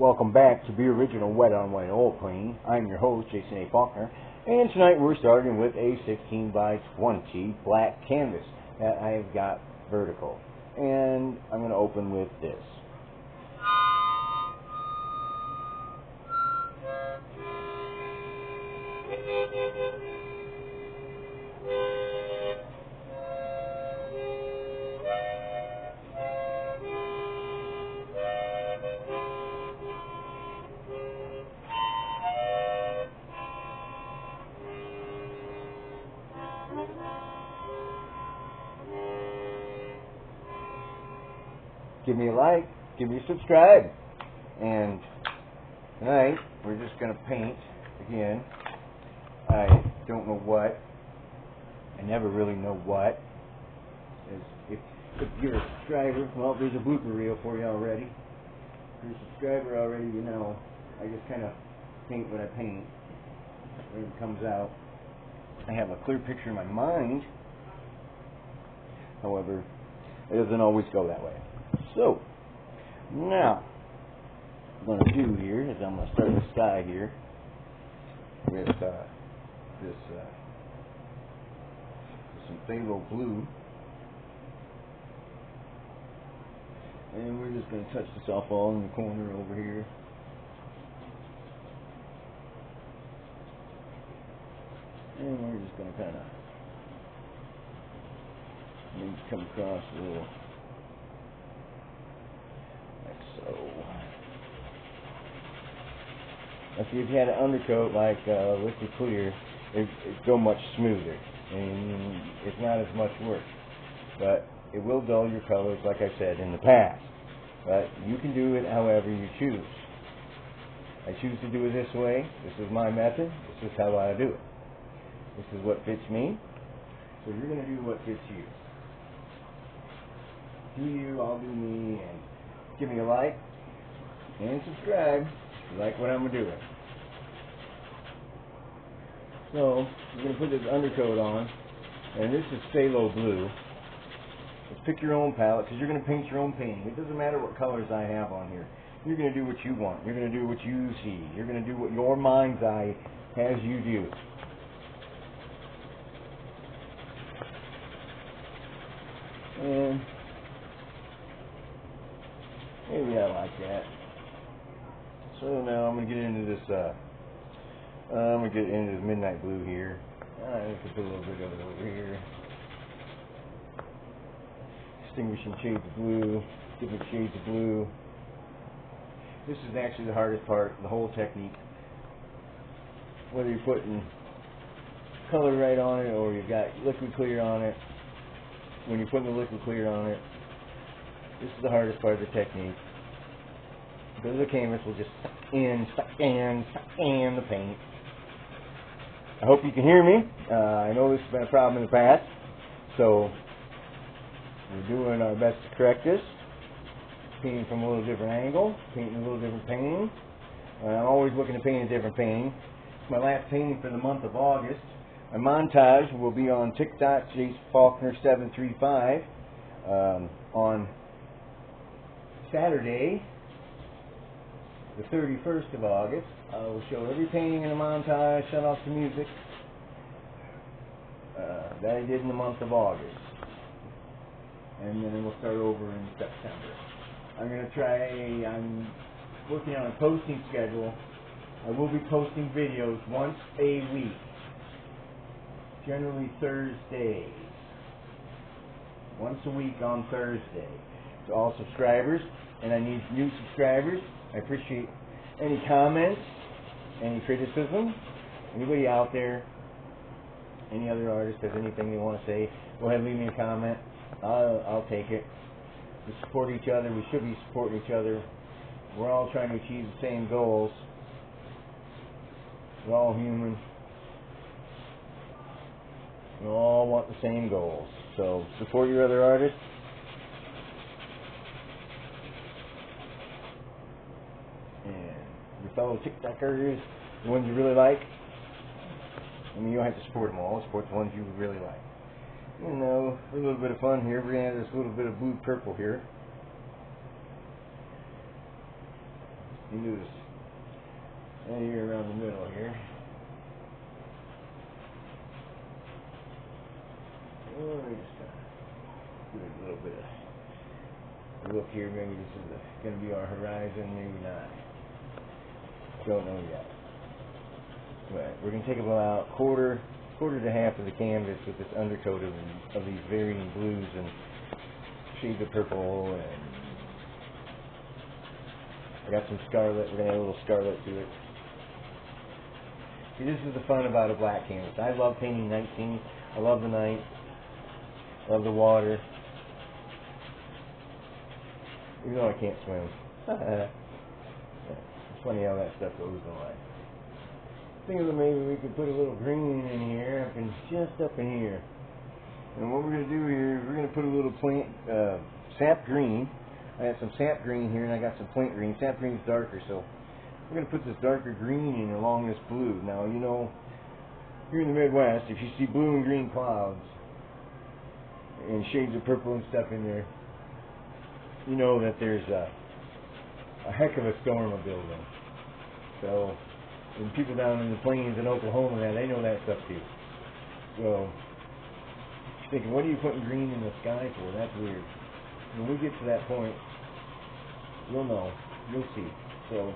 Welcome back to Be Original Wet on White Oil Painting. I'm your host, Jason A. Faulkner, and tonight we're starting with a 16 by 20 black canvas that I have got vertical. And I'm going to open with this. Give me a like, give me a subscribe. And tonight we're just going to paint again. I don't know what. I never really know what. If you're a subscriber, well, there's a blooper reel for you already. If you're a subscriber already, you know I just kind of paint what I paint. When it comes out, I have a clear picture in my mind. However, it doesn't always go that way. So, now, what I'm going to do here is I'm going to start the sky here with some phthalo blue. And we're just going to touch this off all in the corner over here. And we're just going to kind of maybe come across a little like so. Now see, if you had an undercoat like liquid clear, it'd go much smoother and it's not as much work. But it will dull your colors, like I said in the past. But you can do it however you choose. I choose to do it this way. This is my method. This is how I do it. This is what fits me. So you're going to do what fits you. Do you, I'll do me, and give me a like and subscribe if you like what I'm doing. So we're going to put this undercoat on, and this is phthalo blue. Just pick your own palette because you're going to paint your own painting. It doesn't matter what colors I have on here. You're going to do what you want. You're going to do what you see. You're going to do what your mind's eye has you do. And maybe I like that. So now I'm going to get into this. I'm going to get into the midnight blue here. I can put a little bit of it over here. Distinguishing shades of blue, different shades of blue. This is actually the hardest part of the whole technique. Whether you're putting color right on it or you've got liquid clear on it, when you're putting the liquid clear on it, this is the hardest part of the technique. Because the canvas will just suck in the paint. I hope you can hear me. I know this has been a problem in the past, so we're doing our best to correct this. Painting from a little different angle, painting a little different painting. I'm always looking to paint a different painting. It's my last painting for the month of August. My montage will be on TikTok, Jason Faulkner 735, on Saturday, the 31st of August. I will show every painting in the montage, shut off the music, that I did in the month of August. And then we'll start over in September. I'm working on a posting schedule. I will be posting videos once a week. Generally Thursdays. Once a week on Thursday. To all subscribers, and I need new subscribers. I appreciate any comments, any criticism. Anybody out there, any other artist has anything they want to say, go ahead and leave me a comment. I'll take it. We support each other. We should be supporting each other. We're all trying to achieve the same goals. We're all human. We all want the same goals. So support your other artists. And your fellow TikTokers, the ones you really like. I mean, you don't have to support them all. Support the ones you really like. You know, a little bit of fun here. We're going to add this little bit of blue purple here. into this right here around the middle here. Let me just do a little bit of look here. Maybe this is going to be our horizon, maybe not. Don't know yet. But we're going to take about quarter to half of the canvas with this undercoat of these varying blues and shades of purple, and I got some scarlet. We're going to add a little scarlet to it. See, this is the fun about a black canvas. I love painting night scenes. I love the night. Love the water. Even though I can't swim. It's funny how that stuff goes in life. Thinking that maybe we could put a little green in here, just up in here. And what we're going to do here is we're going to put a little plant, sap green. I got some sap green here, and I got some plant green. Sap green is darker, so we're going to put this darker green in along this blue. Now, you know, here in the Midwest, if you see blue and green clouds and shades of purple and stuff in there, you know that there's a heck of a storm a-building. So, and people down in the plains in Oklahoma, they know that stuff too. So, thinking, what are you putting green in the sky for? That's weird. When we get to that point, you'll know. You'll see. So,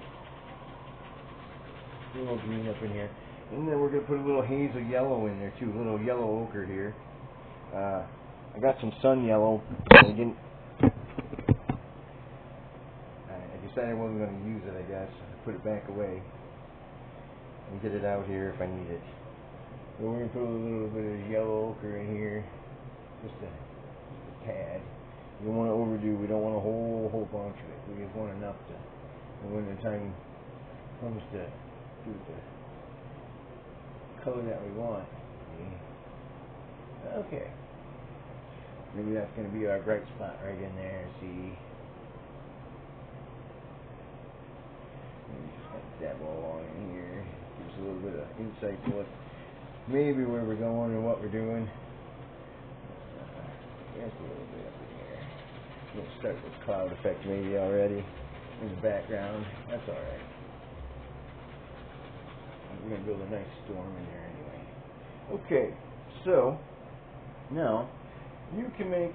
a little green up in here. And then we're going to put a little hazel yellow in there too, a little yellow ochre here. I got some sun yellow. I decided I wasn't going to use it, I guess. I put it back away and get it out here if I need it. So we're going to put a little bit of yellow ochre in here, just a tad. We don't want to overdo. We don't want a whole bunch of it. We just want enough to, when the time comes to do the color that we want. Okay. Maybe that's going to be our bright spot right in there. See. Just dabble along in here. Give us a little bit of insight to what, maybe where we're going and what we're doing. Just a little bit up in here. We'll start with cloud effect maybe already in the background. That's alright. We're going to build a nice storm in there anyway. Okay, so now you can make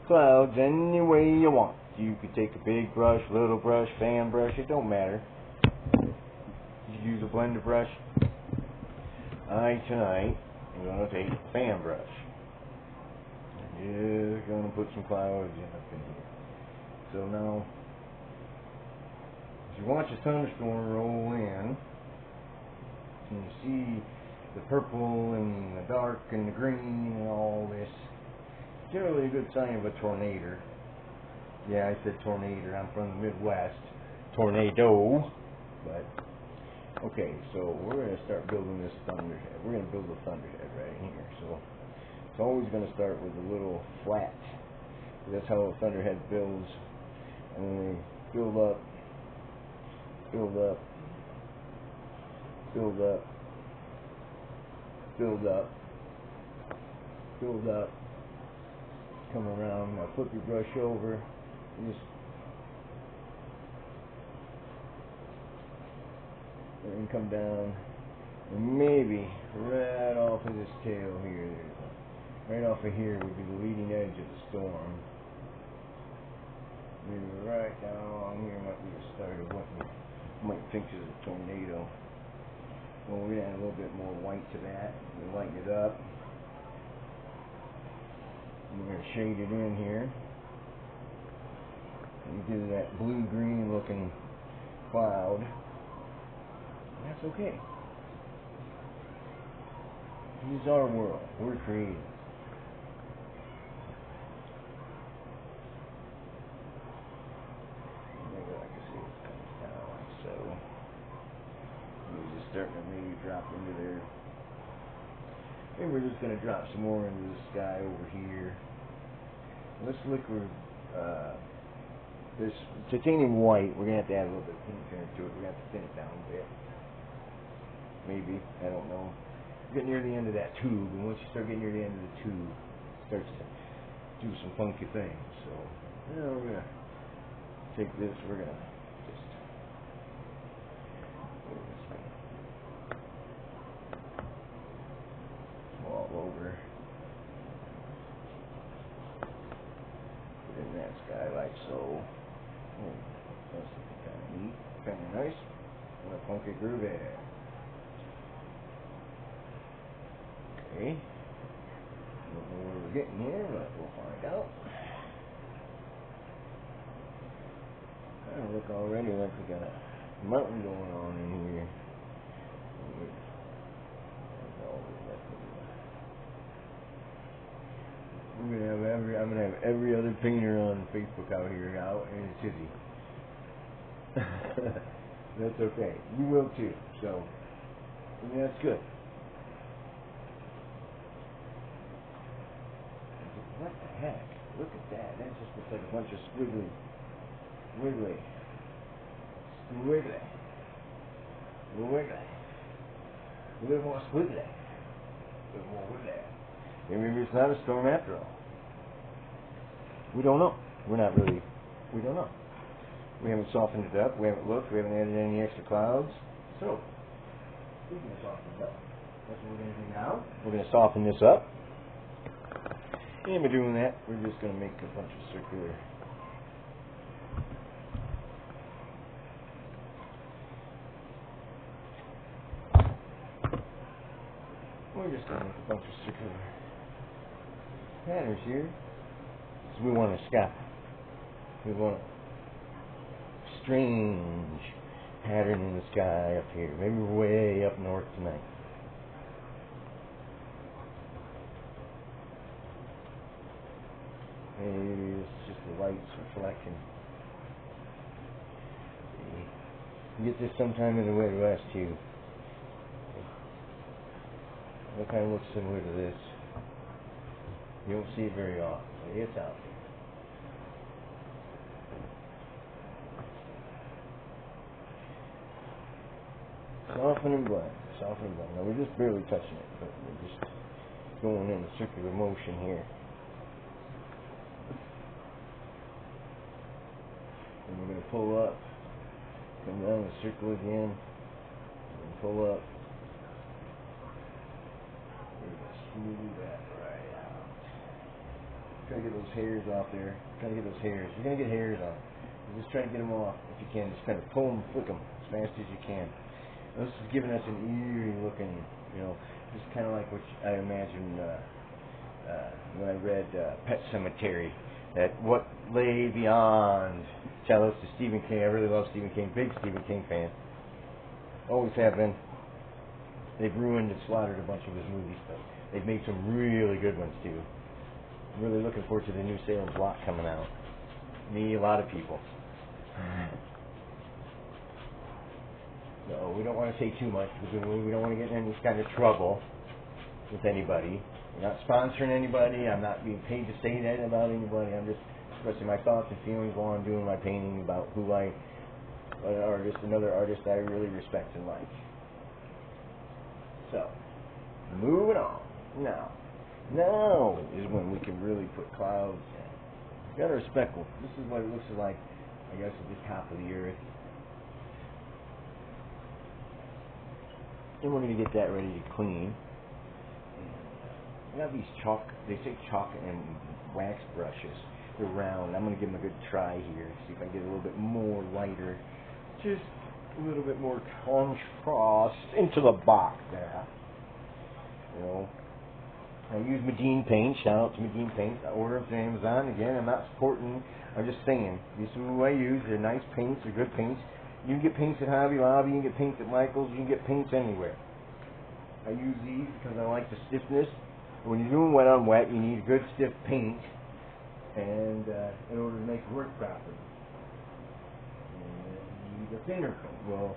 clouds any way you want. You could take a big brush, little brush, fan brush, it don't matter. You use a blender brush. Tonight I'm going to take a fan brush. I'm just going to put some clouds in up in here. So now, as you watch a thunderstorm roll in, and you see the purple and the dark and the green and all this, it's generally a good sign of a tornado. Yeah, I said tornado. I'm from the Midwest. Tornado. But, okay, so we're going to start building this thunderhead. We're going to build a thunderhead right in here. So, it's always going to start with a little flat. That's how a thunderhead builds. And then they build up, build up, build up, build up, build up, come around. Now flip your brush over, and just and come down, and maybe right off of this tail here, right off of here would be the leading edge of the storm. Maybe right down along here might be the start of what you might think is a tornado. Well, we're going to add a little bit more white to that. We'll lighten it up. And we're going to shade it in here. And give it that blue-green looking cloud. And that's okay. This is our world. We're creative. Starting to maybe drop into there. Maybe we're just going to drop some more into the sky over here. This liquid, this titanium white, we're going to have to add a little bit of pink to it. We're going to have to thin it down a bit. Maybe, I don't know. We're getting near the end of that tube, and once you start getting near the end of the tube, it starts to do some funky things. So, you know, we're going to take this, we're going to just Nice. And a funky groove there. Okay. Don't know where we're getting here, but we'll find out. Kind of look already like we got a mountain going on in here. I'm gonna have every other painter on Facebook out here out in a tizzy. That's okay. You will too. So, I mean, that's good. What the heck? Look at that. That just looks like a bunch of wiggly. A little more squiggly. Maybe it's not a storm after all. We don't know. We don't know. We haven't softened it up. We haven't looked. We haven't added any extra clouds. So, we're going to soften it up. That's what we're going to do now. We're going to soften this up. And by doing that, we're just going to make a bunch of circular. We're just going to make a bunch of circular patterns here. So we want a sky. We want a strange pattern in the sky up here. Maybe we're way up north tonight. Maybe it's just the lights reflecting. You get this sometime in the Midwest too. That kind of looks similar to this. You don't see it very often, but it's out there. Soften and blend. Soften and blend. Now we're just barely touching it, but we're just going in a circular motion here. And we're going to pull up, come down the circle again, and pull up. We're going to smooth that right out. Try to get those hairs off there. Try to get those hairs. You're going to get hairs on. Just try to get them off if you can. Just kind of pull them, flick them as fast as you can. This is giving us an eerie looking, just kind of like what I imagined when I read Pet Sematary. That what lay beyond. Shout out to Stephen King. I really love Stephen King. Big Stephen King fan. Always have been. They've ruined and slaughtered a bunch of his movies, but they've made some really good ones too. I'm really looking forward to the new Salem Block coming out. Me, a lot of people. So we don't want to say too much because we don't want to get in any kind of trouble with anybody. We're not sponsoring anybody. I'm not being paid to say that about anybody. I'm just expressing my thoughts and feelings while I'm doing my painting about another artist I really respect and like. So, moving on. Now is when we can really put clouds in. You gotta respect them. This is what it looks like, I guess, at the top of the earth. And we're going to get that ready to clean. I got these they say chalk and wax brushes. They're round. I'm going to give them a good try here. See if I can get a little bit more lighter. Just a little bit more contrast into the box there. I use Medine paint. Shout out to Medine paint. I order them from Amazon. Again, I'm not supporting. I'm just saying. These are who I use. They're nice paints. They're good paints. You can get paints at Hobby Lobby, you can get paints at Michael's, you can get paints anywhere. I use these because I like the stiffness. When you're doing wet on wet, you need a good stiff paint and in order to make it work properly. And you need a thinner paint. Well,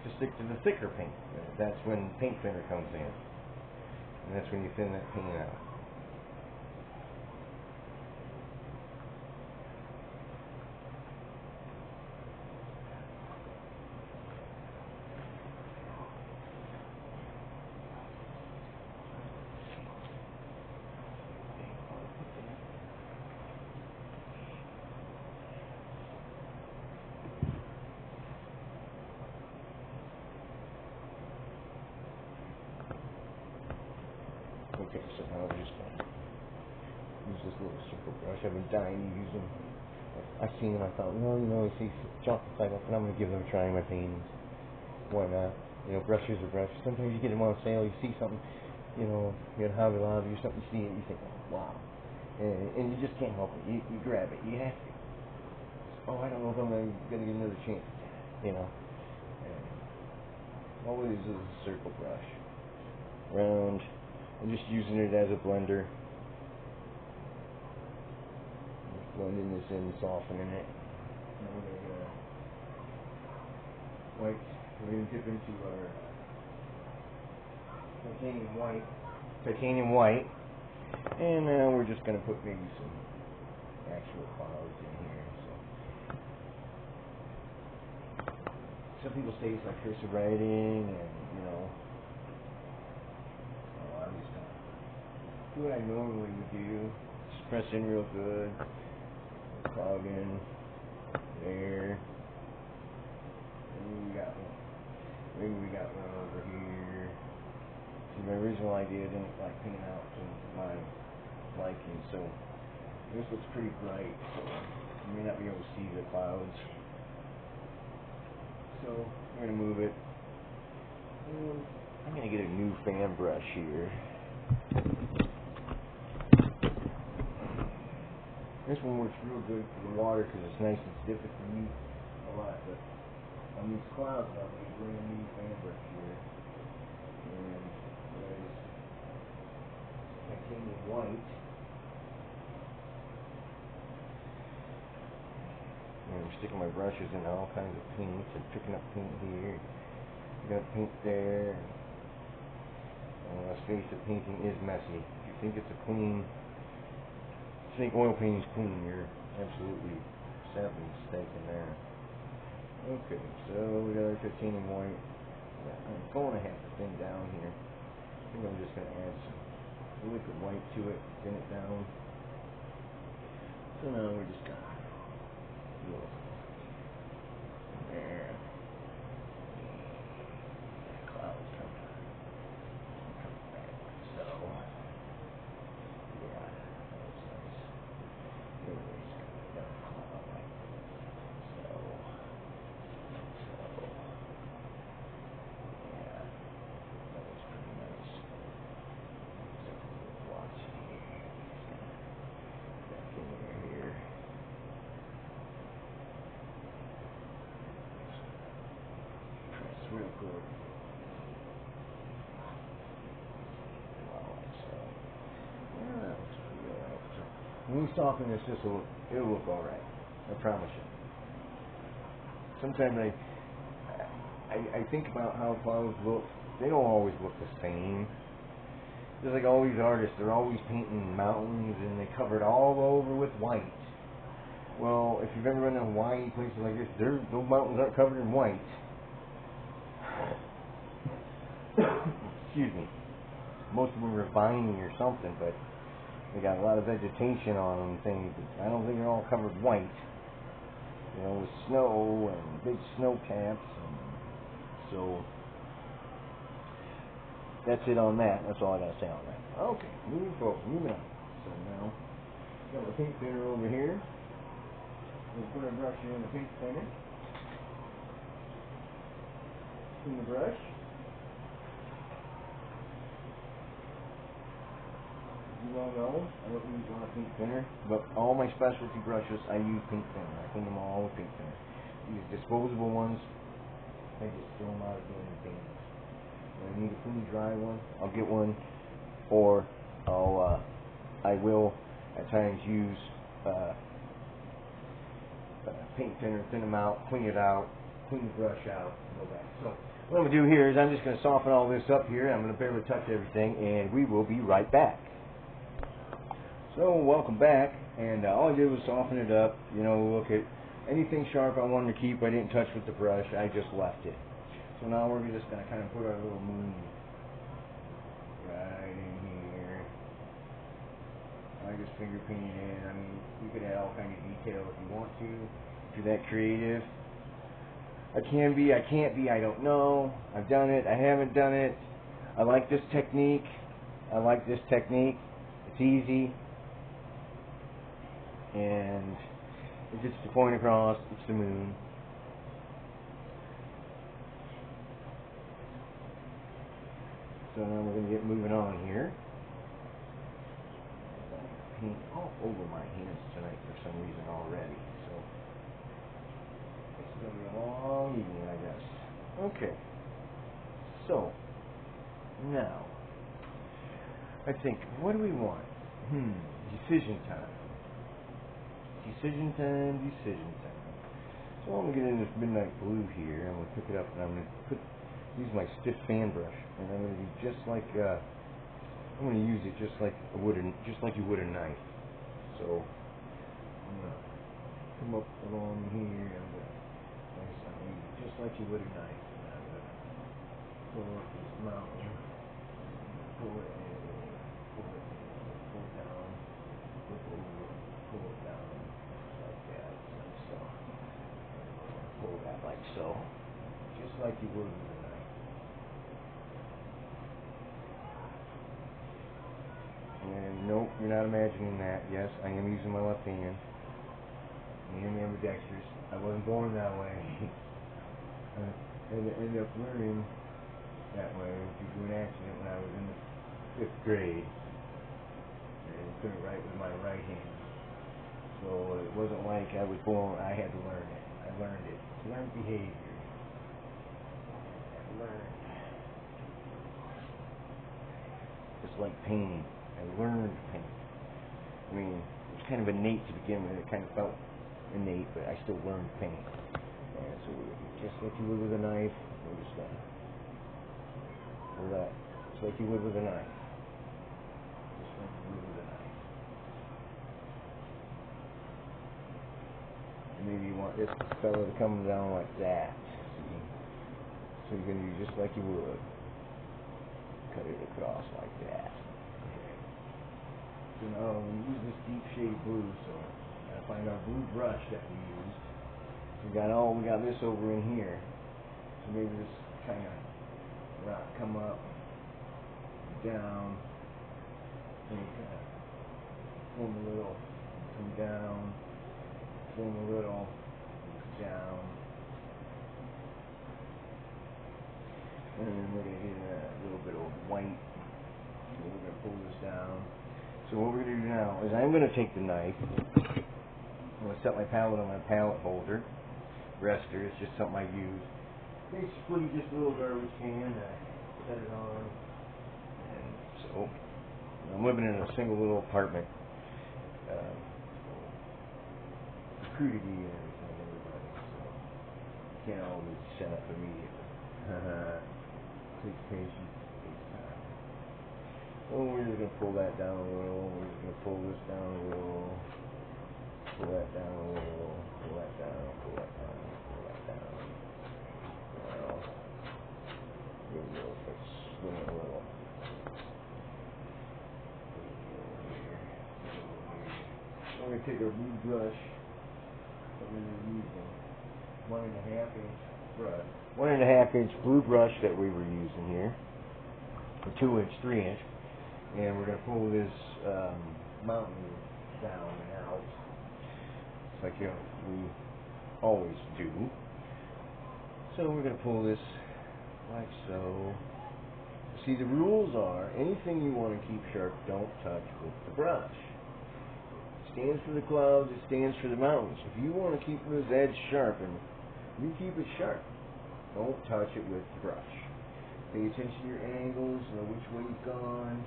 to stick to the thicker paint, that's when paint thinner comes in. And that's when you thin that paint out. Okay, so now we're just going to use this little circle brush. I've been dying to use them. I've seen them. I thought, well, you know, you see chocolate cycles, and I'm going to give them a try in my paintings. Why not? You know, brushes are brushes. Sometimes you get them on sale. You see something, you know, you're at Hobby Lobby or something. You see it, you think, oh, wow, and you just can't help it. You grab it. You have to. Oh, I don't know if I'm going to get another chance. You know. And always is a circle brush. Round. I'm just using it as a blender. Just blending this in, softening it. And we're going to white. We're going to dip into our titanium white, and now we're just going to put maybe some actual clouds in here. So some people say it's like cursive writing, and you know, I'm just going to do what I normally would do. Just press in real good, clog in there. Maybe we got one over here. See, my original idea didn't like paint out to my liking, so this looks pretty bright, so you may not be able to see the clouds. So I'm going to move it. I'm going to get a new fan brush here. This one works real good for the water because it's nice and stiff. It can use a lot, but on these clouds, I'll be bringing a new fan brush here. And there's titanium white. And I'm sticking my brushes in all kinds of paints and picking up paint here, picking up paint there. And let's face it, painting is messy. If you think it's a clean, if you think oil painting is clean, you're absolutely sadly mistaken there. Okay, so we got our titanium white. I'm going to have to thin down here. I think I'm just going to add some liquid white to it, thin it down. So now we're just going to do it there. The clouds come back. So, yeah, that was nice. Anyways, got a cloud like so. Yeah, that was pretty nice. Watch here. Back in here. Press real good. Wow, so yeah, that looks pretty alright. So when we soften this, it'll look alright. I promise you. Sometimes I think about how clouds look. They don't always look the same. Just like all these artists, they're always painting mountains and they cover it all over with white. Well, if you've ever been to Hawaii, places like this, those mountains aren't covered in white. Excuse me. Most of them are viney or something, but they got a lot of vegetation on them and things. I don't think they're all covered white. You know, with snow and big snow caps. So that's it on that. That's all I got to say on that. Okay, moving forward, moving on. So now, got my paint thinner over here. We'll put our brush in the paint thinner. In the brush. You all know, I don't use a lot of paint thinner, but all my specialty brushes, I use paint thinner. I clean them all with paint thinner. These disposable ones, I just throw them out again in paint. When I need a clean dry one, I'll get one, or I will at times use paint thinner, thin them out, clean it out, clean the brush out, and go back. So what I'm going to do here is I'm just going to soften all this up here. I'm going to barely touch everything, and we will be right back. So welcome back, and all I did was soften it up. You know, look at anything sharp I wanted to keep, I didn't touch with the brush, I just left it. So now we're just going to kind of put our little moon right in here. I just finger painted in. I mean, you could add all kinds of detail if you want to. If you're that creative. I can be, I can't be, I don't know. I've done it, I haven't done it. I like this technique. I like this technique. It's easy. And If it's the point across, it's the moon. So now we're going to get moving on here. Paint all over my hands tonight for some reason already. So it's going to be a long evening, I guess. Okay. So now I think, what do we want? Decision time. Decision time, decision time. So I'm going to get in this midnight blue here. I'm going to pick it up and I'm going to use my stiff fan brush, and I'm going to do just like I'm going to use it just like you would a knife. So I'm going to come up along here and I'm going to place something just like you would a knife. And I'm going to pull up this mountain, pull it in, pull it in, pull it down, flip over, pull it down like that, like so. Pull that like so, just like you would with a knife. And nope, you're not imagining that. Yes, I am using my left hand. I am ambidextrous. I wasn't born that way. I ended up learning that way due to an accident when I was in the 5th grade. And couldn't write with my right hand. So it wasn't like I was born, I had to learn it. I learned it. Learned behavior. I learned. It's like painting. I learned to paint. I mean, it was kind of innate to begin with. It kind of felt innate, but I still learned to paint. And so just like you would with a knife, we're just going to pull that. Just like you would with a knife. Just like you would with a knife. And maybe you want this fellow to come down like that. See? So you're going to do just like you would. Cut it across like that. So now we use this deep shade blue, so gotta find our blue brush that we used. We got this over in here. So maybe this kind of rock come up, down, and you kind of form a little, come down, form a little, down. And then we're gonna get a little bit of white. So we're gonna pull this down. So what we're going to do now is I'm going to take the knife, I'm going to set my palette on my palette holder, rester, it's just something I use. Basically just a little garbage can, set it on, and so I'm living in a single little apartment, crudity and everything, everybody, so you can't always set up immediately. Takes patience. Oh, we're just going to pull that down a little. We're just going to pull this down a little. Pull that down a little. Pull that down. Pull that down. Pull that down. Well, here we go. Let's swing it a little. We're going to take our blue brush that we were using. 1.5 inch brush. 1.5 inch blue brush that we were using here. A 2 inch, 3 inch. And we're going to pull this mountain down and out, like we always do. So we're going to pull this like so. See, the rules are, anything you want to keep sharp, don't touch with the brush. It stands for the clouds, it stands for the mountains. If you want to keep this edge sharpened, you keep it sharp. Don't touch it with the brush. Pay attention to your angles, know which way you've gone.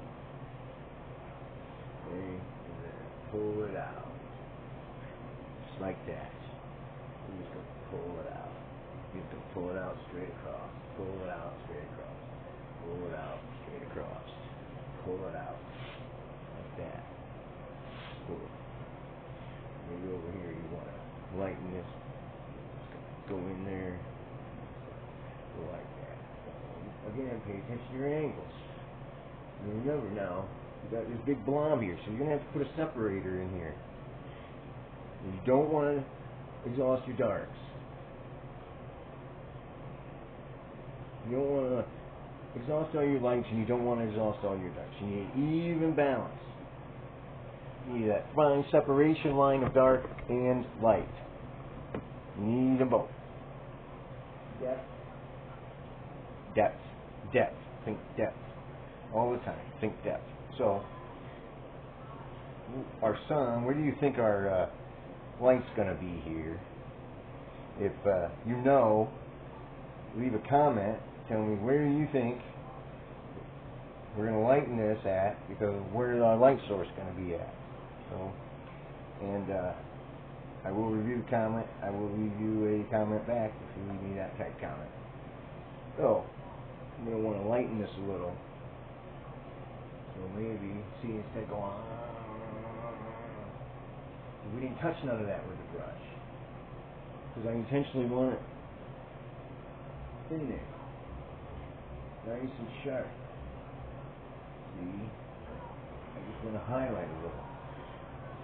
Okay, and then pull it out. Just like that. You're just going to pull it out. You're just going to pull it out straight across. Pull it out straight across. Pull it out straight across. Pull it out. Like that. Pull it. Maybe over here you want to lighten this. Just go in there. Go like that. Again, pay attention to your angles. And remember now, you got this big blob here, so you're going to have to put a separator in here. And you don't want to exhaust your darks. You don't want to exhaust all your lights, and you don't want to exhaust all your darks. You need even balance. You need that fine separation line of dark and light. You need them both. Depth. Depth. Depth. Think depth. All the time. Think depth. So, our sun, where do you think our light's going to be here? If you know, leave a comment. Tell me where do you think we're going to lighten this at, because where's our light source going to be at? So, and I will review the comment. I will leave you a comment back if you leave me that type of comment. So, I'm going to want to lighten this a little. So maybe, see, instead of going, we didn't touch none of that with the brush, because I intentionally want it in there, nice and sharp. See, I just want to highlight a little,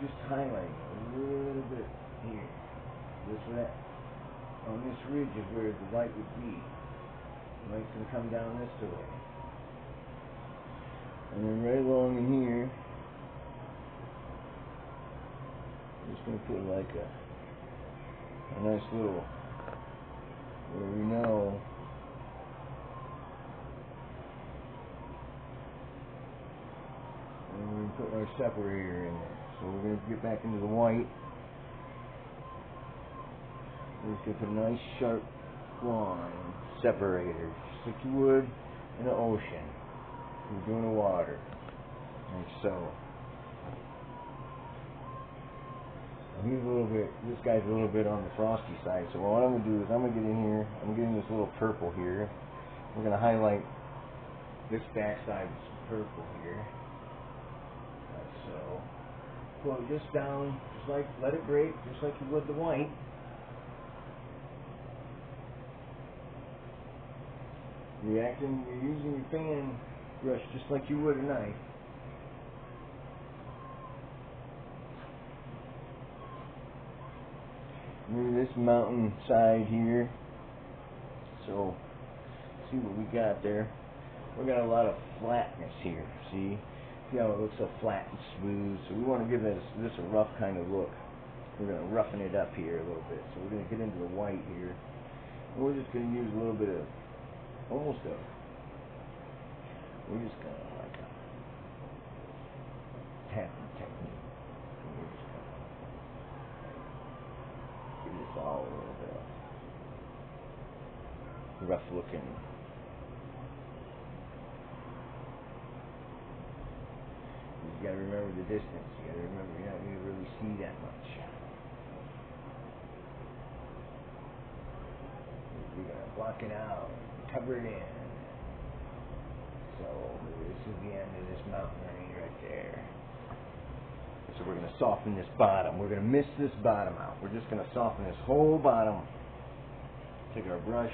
just highlight a little bit here. This that on this ridge is where the light would be. The light's going to come down this way, and then right along in here, I'm just going to put like a nice little, where we know and we're going to put our separator in there. So we're going to get back into the white. We're just going to put a nice sharp line separator, just like you would in the ocean. You're doing the water, like so. He's a little bit, this guy's a little bit on the frosty side, so what I'm going to do is I'm going to get in here, I'm getting this little purple here. We're going to highlight this back side with some purple here, like so. Pull it just down, just like, let it break, just like you would the white. Reacting, you're using your fan brush just like you would a knife. This mountain side here, so see what we got there. We got a lot of flatness here. See how it looks so flat and smooth. So we want to give this a rough kind of look. We're going to roughen it up here a little bit. So we're going to get into the white here. And we're just going to use a little bit of almost a. We're just going to like a tapping technique. So we're just going to give this all a little bit of rough looking. You got to remember the distance. You got to remember you're not going to really see that much. We're going to block it out, cover it in. So this is the end of this mountain range right there. So we're going to soften this bottom. We're going to miss this bottom out. We're just going to soften this whole bottom. Take our brush.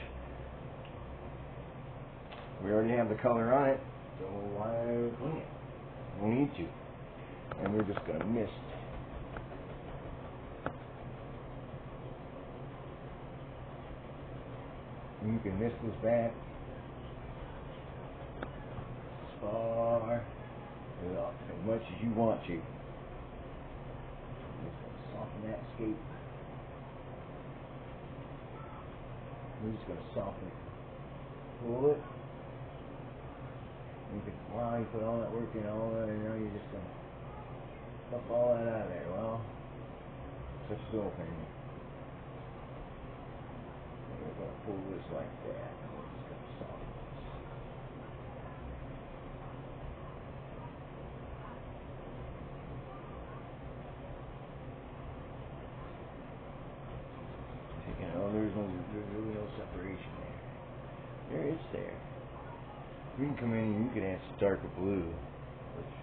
We already have the color on it, so why clean it? We need to. And we're just going to mist. And you can mist this back as far as much as you want to. Just going to soften that scape. We're just going to soften it. Pull it. You can, wow, you put all that work in, all that, and now you're just going to stuff all that out of there. Well, such a little thing. And we're going to pull this like that, and we're just going to soften this. You know, there's really no separation there. There is there. You can come in and you can add some darker blue, which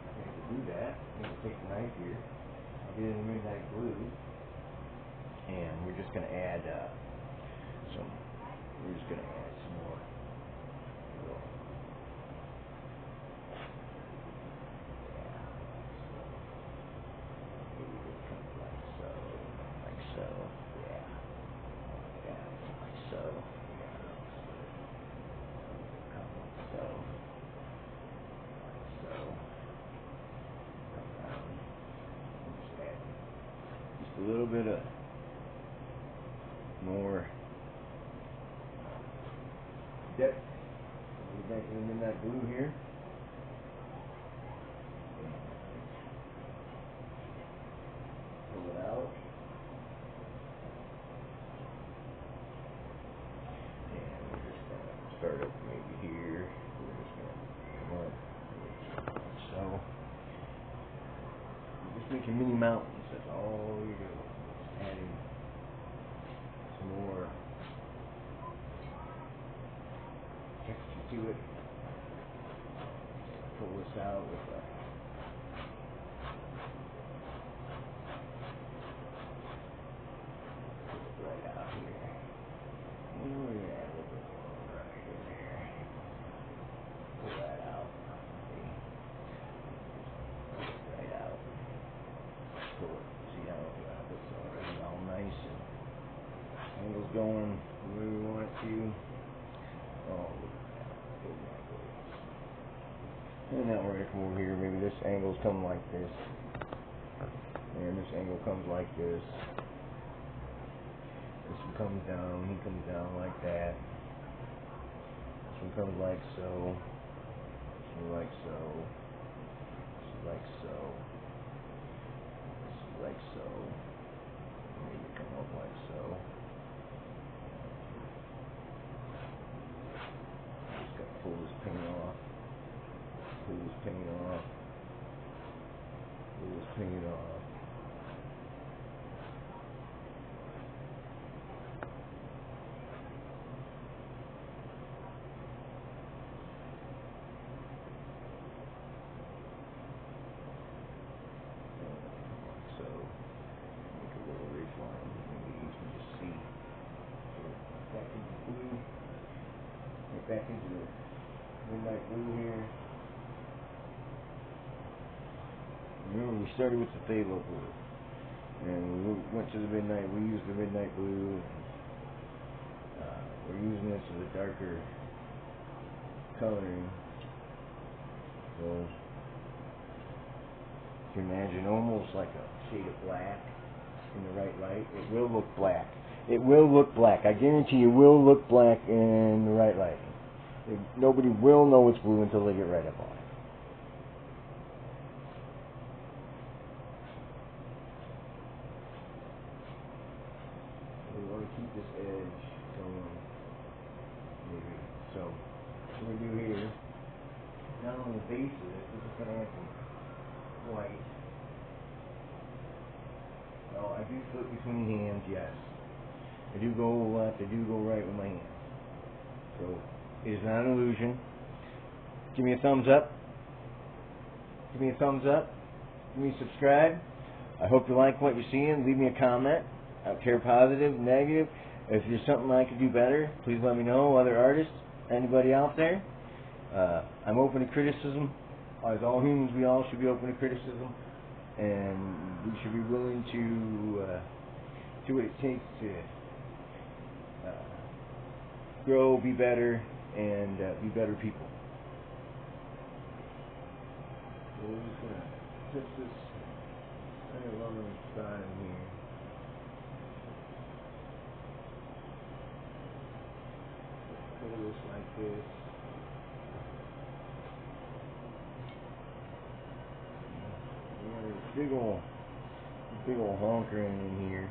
I'm going to do that. I'm going to take a knife here. I'll get in the midnight blue, and we're just going to add some. We're just going to add some more. Like so. Yeah. Yeah. Like so. So, little bit of more depth. We're back in that blue here. Pull it out. And we're just going to start up maybe here. We're just going to come up. So, you're just making mini mountains. That's all you're doing. Just adding some more texture to it. Pull this out with a right out here. And we're gonna add a little bit more right in there. Pull that out. See? Right out. Pull it. See how it's already all nice and angle's going where we want it to. Oh, look at that. Look at that. And now we're going to come over here. Maybe this angle's coming like this. And this angle comes like this. This one comes down. He comes down like that. This one comes like so. This one like so. This is like so. This is like so. Maybe come up like so. Just got to pull this paint off. Pull this paint off. Pull this paint off. So, make a little ridge line. Maybe you can just see. Back into blue. Get back into the midnight blue here. Remember, we started with the phthalo blue, and we went to the midnight. We used the midnight blue. We're using this as a darker coloring. So, you can imagine almost like a shade of black in the right light. It will look black. It will look black. I guarantee you, it will look black in the right light. Nobody will know it's blue until they get right up on it. We want to keep this edge going, maybe. So, what we do here, down on the base of this, we're just going to add some white. Now, I do flip between hands, yes. I do go left, I do go right with my hands. So, it is not an illusion. Give me a thumbs up. Give me a thumbs up. Give me a subscribe. I hope you like what you're seeing. Leave me a comment. I don't care, positive, negative. If there's something I could do better, please let me know. Other artists, anybody out there. I'm open to criticism. As all humans, we all should be open to criticism. And we should be willing to do what it takes to grow, be better, and be better people. So we're just going to touch this right along the side here. Pull this like this. Big old honker in here.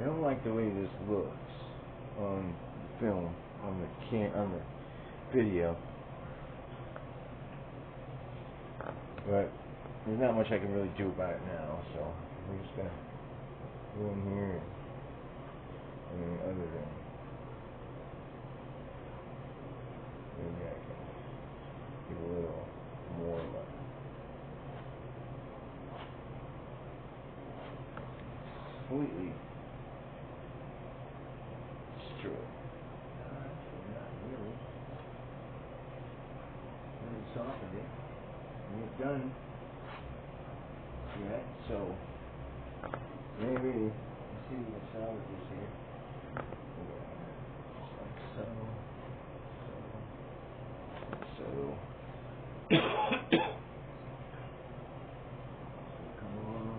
I don't like the way this looks on film, on the video. But there's not much I can really do about it now, so we're just gonna go in here and other than maybe I can give a little more of a completely destroy it. Not really. Really softened it. And it's done. Yeah, so maybe let's see what salad is here. Just like so. Come on.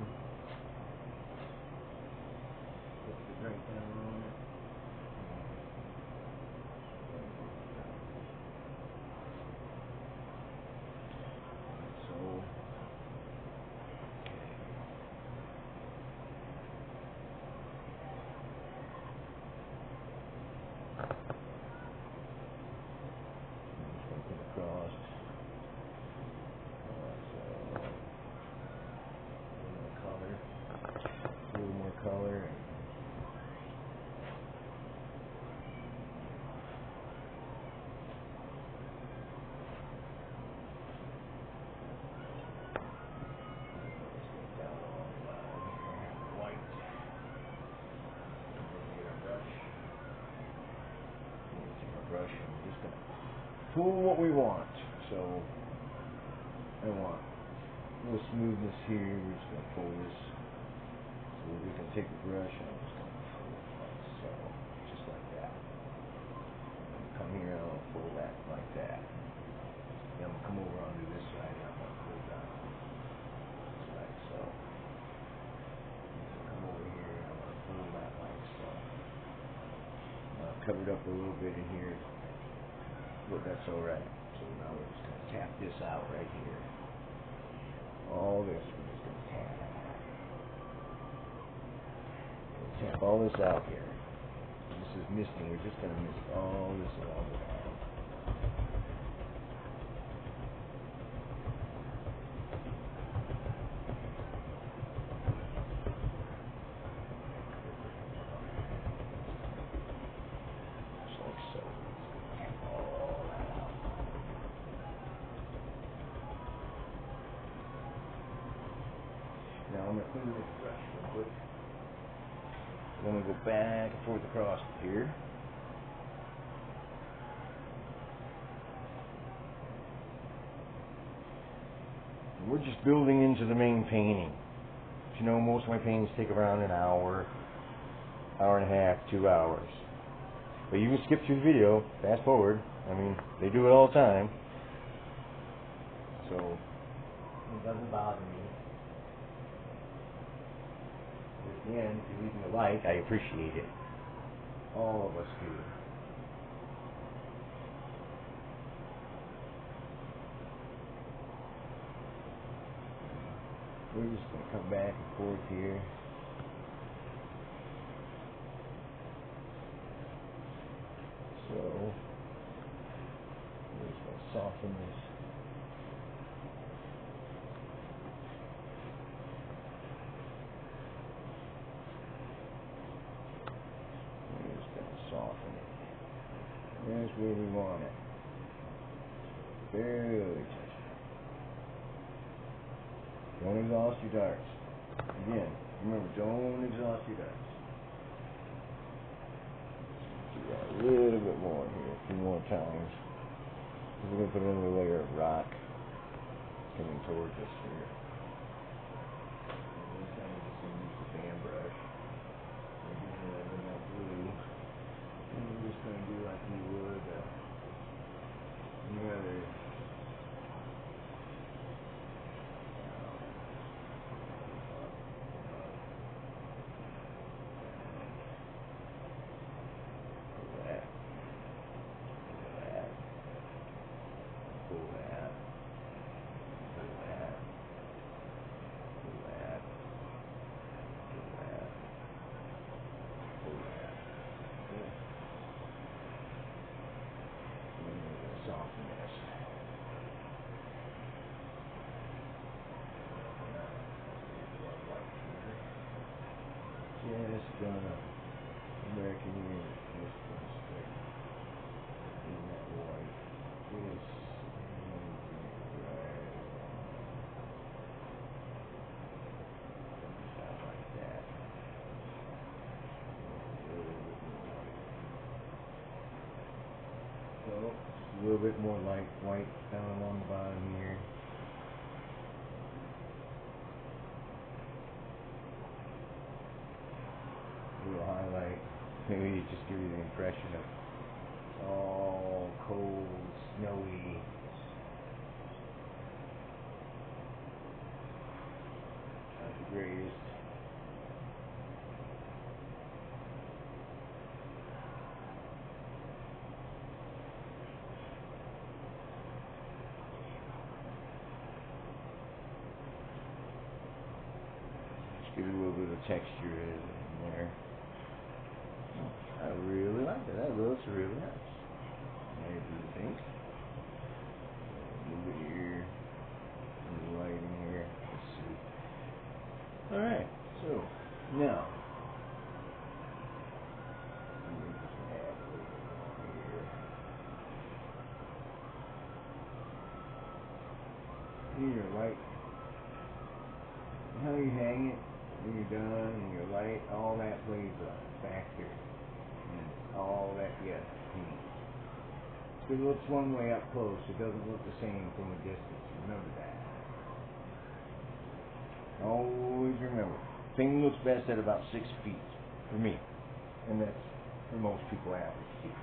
just going to pull what we want. So I want a little smoothness here. We're just going to pull this. So we can take a brush and I'm just going to pull it like so. Just like that. And come here and I'll pull that like that. Then I'm going to come over onto this side and I'm going to pull down. Just like so. Come over here and I'm going to pull that like so. Covered up a little bit in here, but that's alright. So now we're just going to tap this out right here. All this we're just going to tap. We'll tap all this out here. This is misting. We're just going to mist all this along the bottom. Now I'm going to clean this brush real quick. I'm going to go back and forth across here. And we're just building into the main painting. You know, most of my paintings take around an hour, hour and a half, 2 hours. But you can skip through the video, fast forward. I mean, they do it all the time. So, it doesn't bother me. At the end, if you leave me a like, I appreciate it. All of us do. We're just going to come back and forth here. So, we're just going to soften this. Soften it. That's where we want it. Very touch. Don't exhaust your darts. Again, remember, don't exhaust your darts. Do that a little bit more here, a few more times. We're going to put another layer of rock coming towards us here. And this time we're just going to use the fan brush. We're getting a little bit of that blue. And we're just going to do like you would any other softness. Just American Union, just straight in that white. Just right like that. So a little bit more light white down along the bottom here. A little highlight. Maybe just give you the impression of all cold, snowy. Not the greatest. Give it a little bit of texture in there. I really like it. That looks really nice. Maybe you think. A little bit here. A little light in here. Let's see. Alright, so now I'm going to just add a little bit more here. These are light. How you hang it when you're done and your light, all that plays a factor and all that together. It looks one way up close. It doesn't look the same from a distance. Remember that. Always remember. Thing looks best at about 6 feet for me. And that's for most people average feet.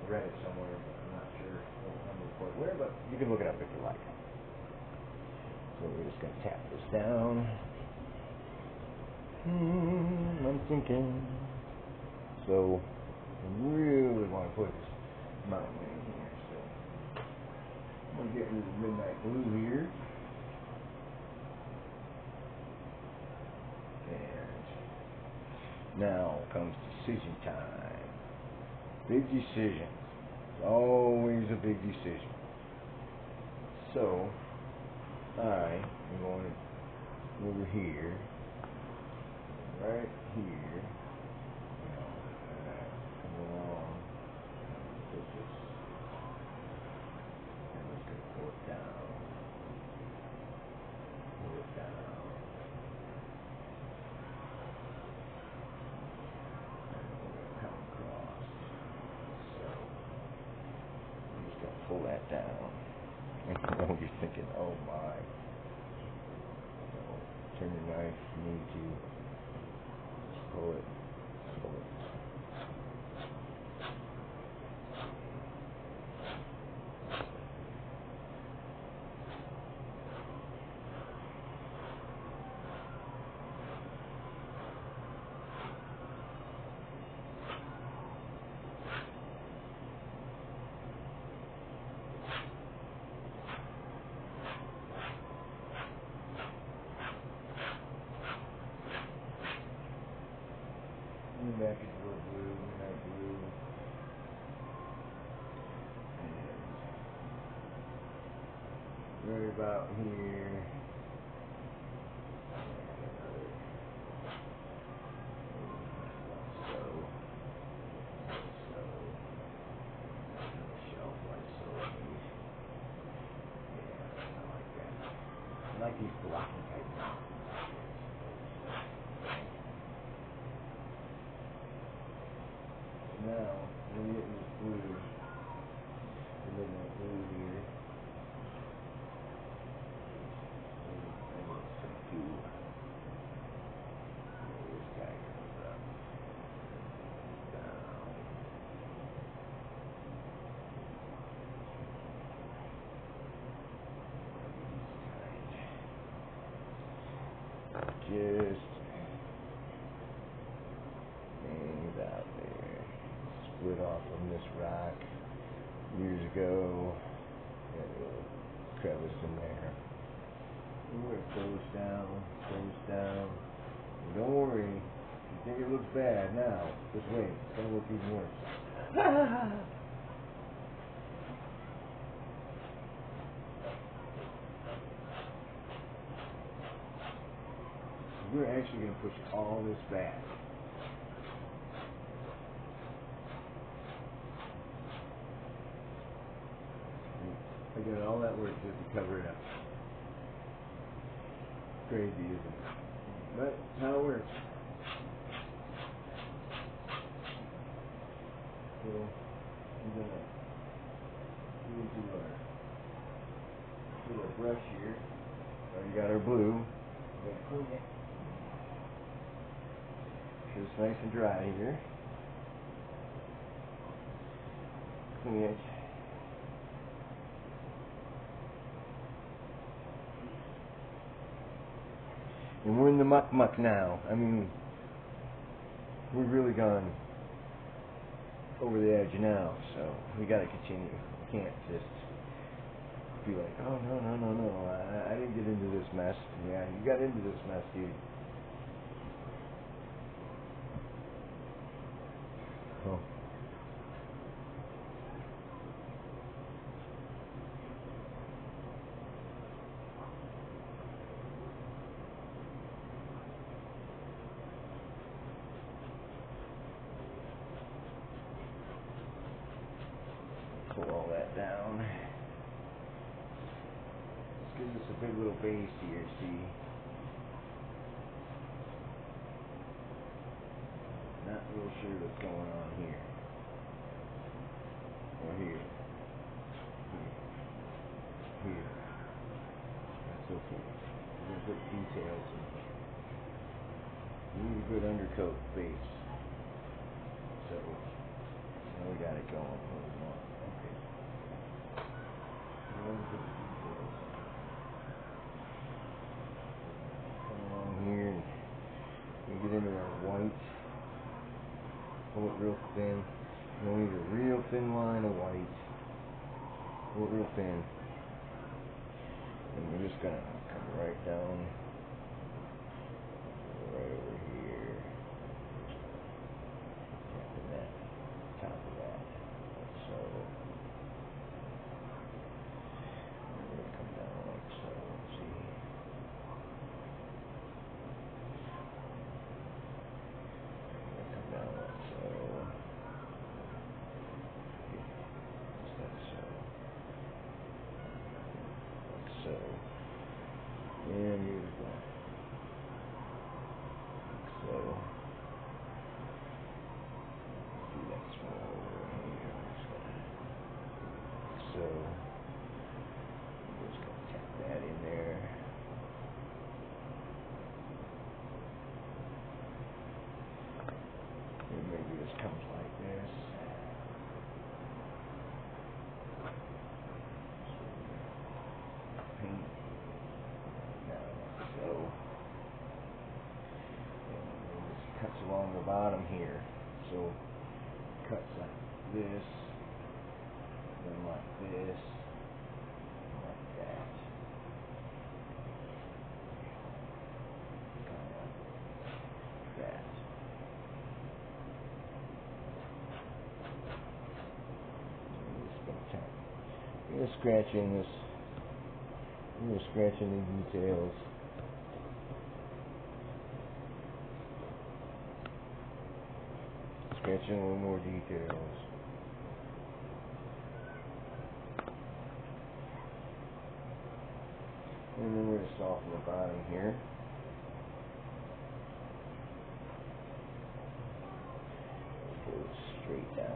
I read it somewhere, but I'm not sure. I don't remember quite where, but you can look it up if you like. So we're just going to tap this down. I'm thinking. So I really want to put this mountain in here. So I'm going to get rid of the midnight blue here. And now comes decision time. Big decision. It's always a big decision. So I am going over here, right here. Come along. Push this. And let's go pull it down. Pull it down. And we're going to come across. So I'm just going to pull that down. And I know you're thinking, oh my. So turn your knife, you need to just pull it. Pull it. Back into the blue, midnight blue, and right about here, shelf like so. Yeah, I like that. I like these blocky type mountains. Now, we're getting this blue, the midnight blue here. And it's some blue. This guy comes up. Down. Just hangs out there. Split off from this rock years ago. Got a little crevice in there. We're going to throw this down, And don't worry, if you think it looks bad now, just wait. It's going to look even worse. We're actually going to push all this back. I did all that work just to cover it up. Crazy, isn't it? But that's how it works. So I'm gonna use our brush here. Already got our blue. I'm gonna clean it. So it's nice and dry here. Clean it. And we're in the muck now. I mean, we've really gone over the edge now, so we gotta continue. We can't just be like, oh no, I didn't get into this mess. Yeah, you got into this mess, dude. Oh. Pull all that down. This gives us a big little base here, see? Not real sure what's going on here. Well, We're gonna put details in. We need a good undercoat base. So now we got it going. What we want. Okay. We're gonna put the details in. Come along here and we get into our white. Pull it real thin. We need a real thin line of white. Pull it real thin. And we're just gonna come right down, right over here, tapping that, top of that, like so. And we're gonna come down like so, see. And we're gonna come down like so. Just like so. Like so. And here's one. So, do next one over here. So, I'm just going to tap that in there. And maybe this comes like this. Paint. So, and this cuts along the bottom here. So, cuts like this, then like this, like that. Kind of like that. We're just scratching this. We're scratching the details. Scratching a little more details. And then we're going to soften the bottom here. Go straight down.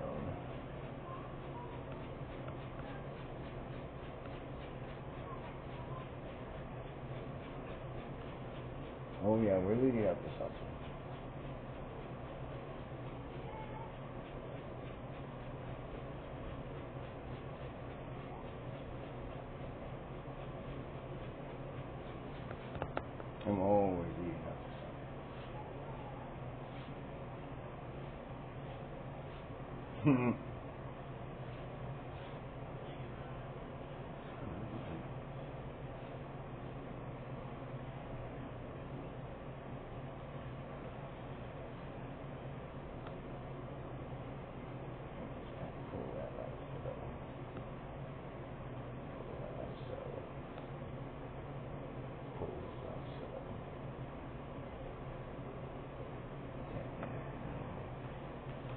Oh yeah, we're leading up to something. I'm always leading up to something.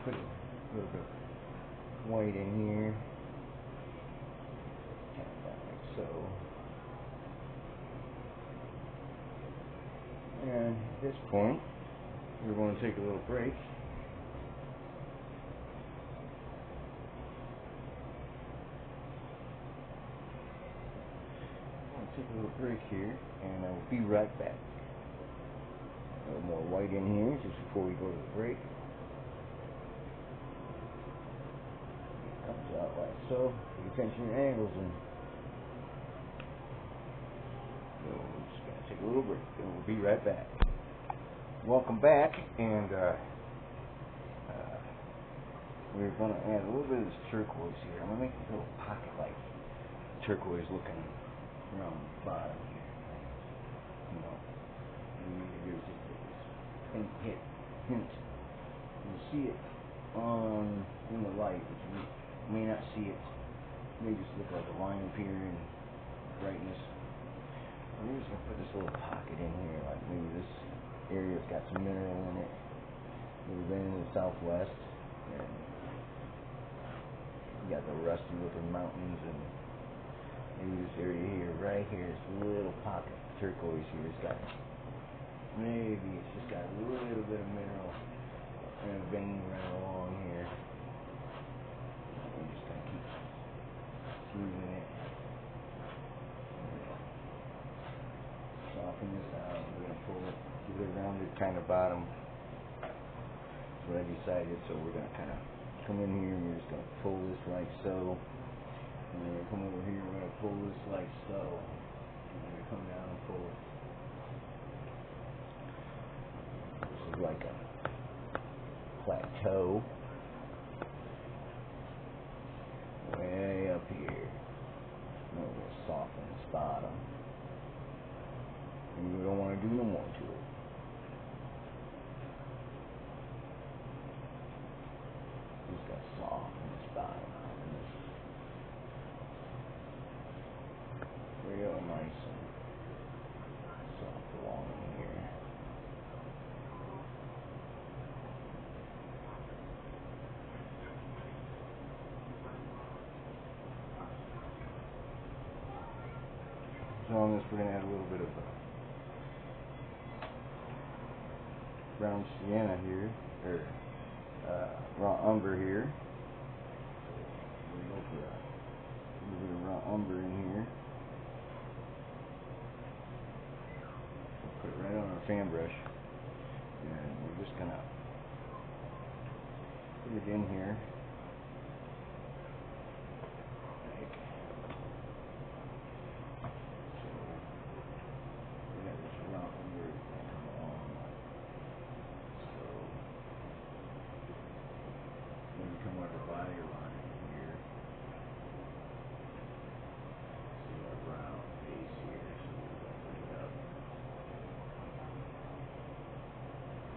Put a little bit of white in here. Tap that like so. And at this point, we're going to take a little break. I'll take a little break here, and I will be right back. A little more white in here just before we go to the break. Comes out like so. Pay attention to your angles, and so we're just gonna take a little break, and we'll be right back. Welcome back, and we're gonna add a little bit of this turquoise here. I'm gonna make a little pocket like turquoise looking around the bottom here. You know, you need to do just a hint. You'll see it in the light, but you may not see it. It may just look like a line up here in brightness. I'm just gonna put this little pocket in here, like maybe this area's got some mineral in it. Maybe then in the southwest, and you got the rusty looking mountains, and maybe this area here, right here, this little pocket of turquoise here, it's got, maybe it's just got a little bit of mineral and a vein right along here. I'm just gonna keep smoothing it. kind of bottom. That's what I decided. So we're going to kind of come in here and we're just going to pull this like so. And then we're going to come over here and we're going to pull this like so. And we're going to come down and pull. This is like a plateau. Way up here. And we're going to soften this bottom. And we don't want to do no more to it. Just got to soften this bottom out. Real nice and soft along here. So on this we're going to add a little bit of brown sienna here, or raw umber here. We're going to put a little bit of raw umber in here. We'll put it right on our fan brush, and we're just going to put it in here. Come on the body line here. See our brown base here, so we're going to bring it up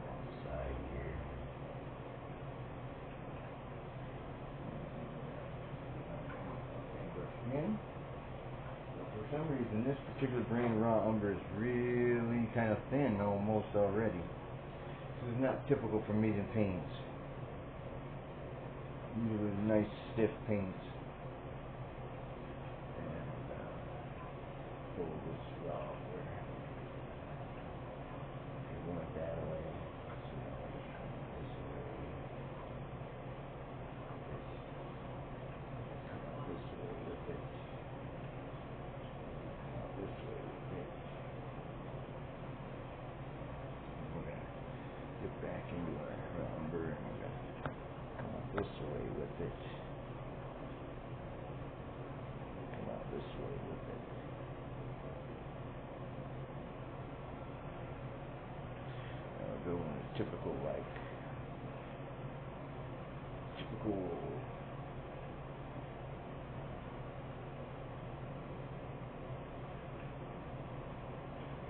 on the side here. Again. But for some reason, this particular brand of raw umber is really kind of thin almost already. This is not typical for medium paints. Usually nice stiff paints. And pull this raw over. We want that away. So now we just come this way. Come out this way with it. Come out this way with it. We're going to get back into our umber and we're going to this way with it. Come out this way with it. We're doing a typical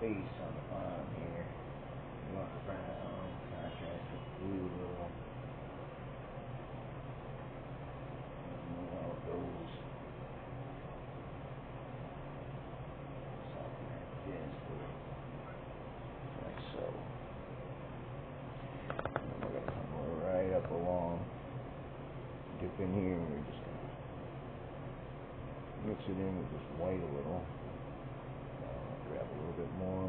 face on the bottom here. You want the brown contrast with blue little. Along, dip in here, and we're just going to mix it in with this white a little. Grab a little bit more,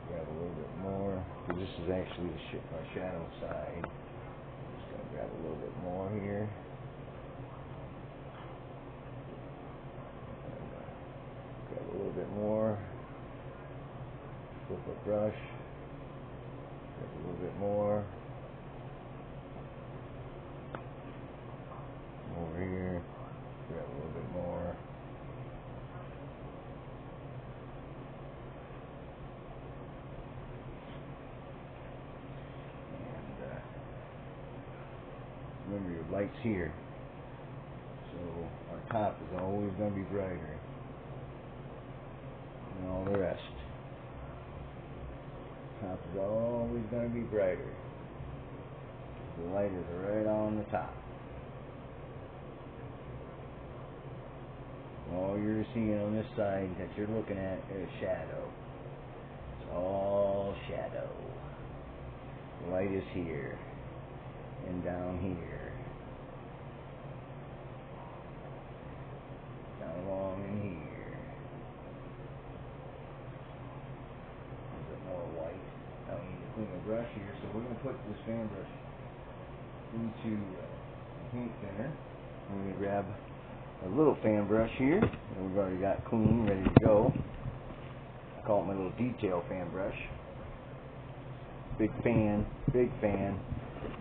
grab a little bit more, because this is actually our shadow side. I'm just going to grab a little bit more here. Grab a little bit more, flip a brush, grab a little bit more. Over here, grab a little bit more. And remember your light's here. So our top is always going to be brighter than all the rest. Top is always going to be brighter. The light is right on the top. All you're seeing on this side that you're looking at is shadow. It's all shadow. The light is here and down here. Down along in here. A little bit more white. Now we need to clean the brush here, so we're going to put this fan brush into the paint thinner. I'm going to grab a little fan brush here that we've already got clean, ready to go. I call it my little detail fan brush. Big fan.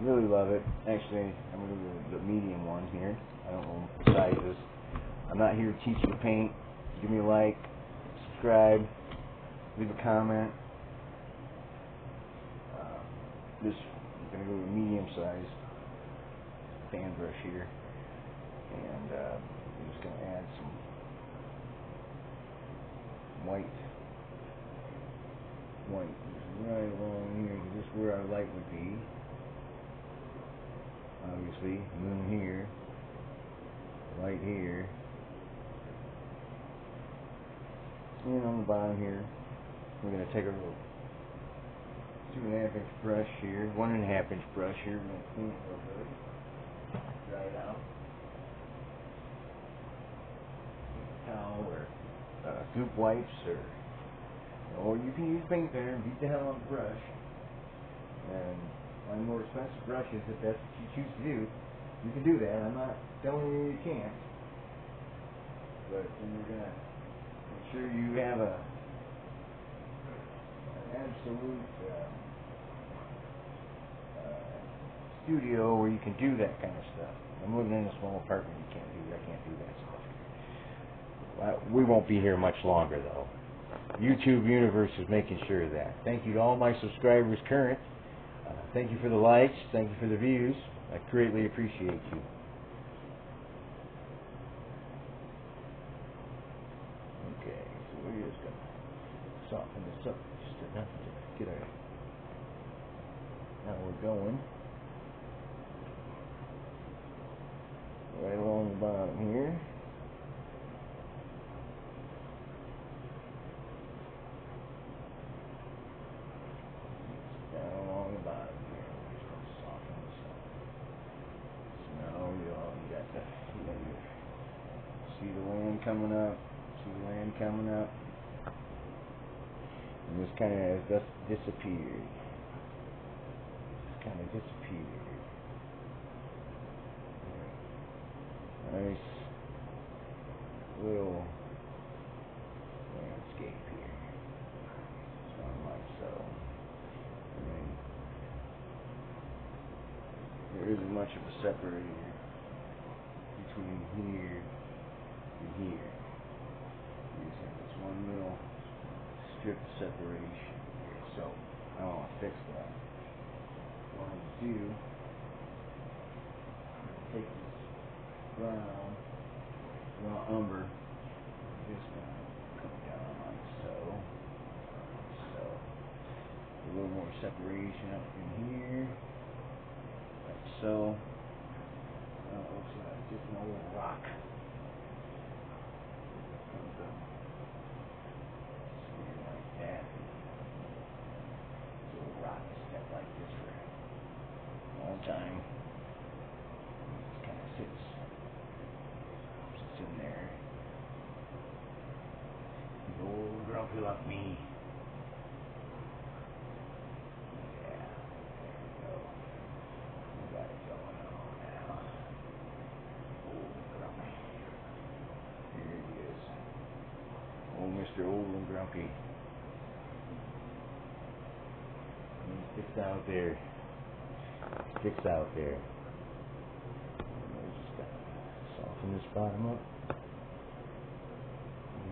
Really love it. Actually, I'm going to go the medium one here. I don't know the sizes. I'm not here to teach you to paint. Give me a like, subscribe, leave a comment. This I'm going to go to a medium size fan brush here, and I'm just going to add some white just right along here, because this is where our light would be. Obviously, moon here, light here, and on the bottom here, we're going to take a little 2.5 inch brush here, 1.5 inch brush here. We're going to clean it real good, dry it out. Towel or goop wipes, or you can use paint thinner and beat the hell on the brush. And on more expensive brushes, if that's what you choose to do, you can do that. I'm not telling you you can't, but then you're gonna make sure you have an absolute studio where you can do that kind of stuff. I'm living in a small apartment. I can't do that stuff. We won't be here much longer, though. YouTube universe is making sure of that. Thank you to all my subscribers current. Thank you for the likes. Thank you for the views. I greatly appreciate you. Okay, so we're just going to soften this up just enough to get our... Now we're going right along the bottom here. Coming up, and this kind of has just disappeared. Nice little landscape here, like so. There isn't much of a separator between here and here. This one little strip of separation here, so I want to fix that. What I'm going to do, take this raw umber, just going to come down like so, a little more separation up in here, like so. It looks like just an old rock. Time. Just kind of sits in there. The old grumpy like me. Yeah, there we go. We got it going on now. Old grumpy. Here he is. Old Mr. Old and Grumpy. And he sticks out there. Just gotta soften this bottom up. I'm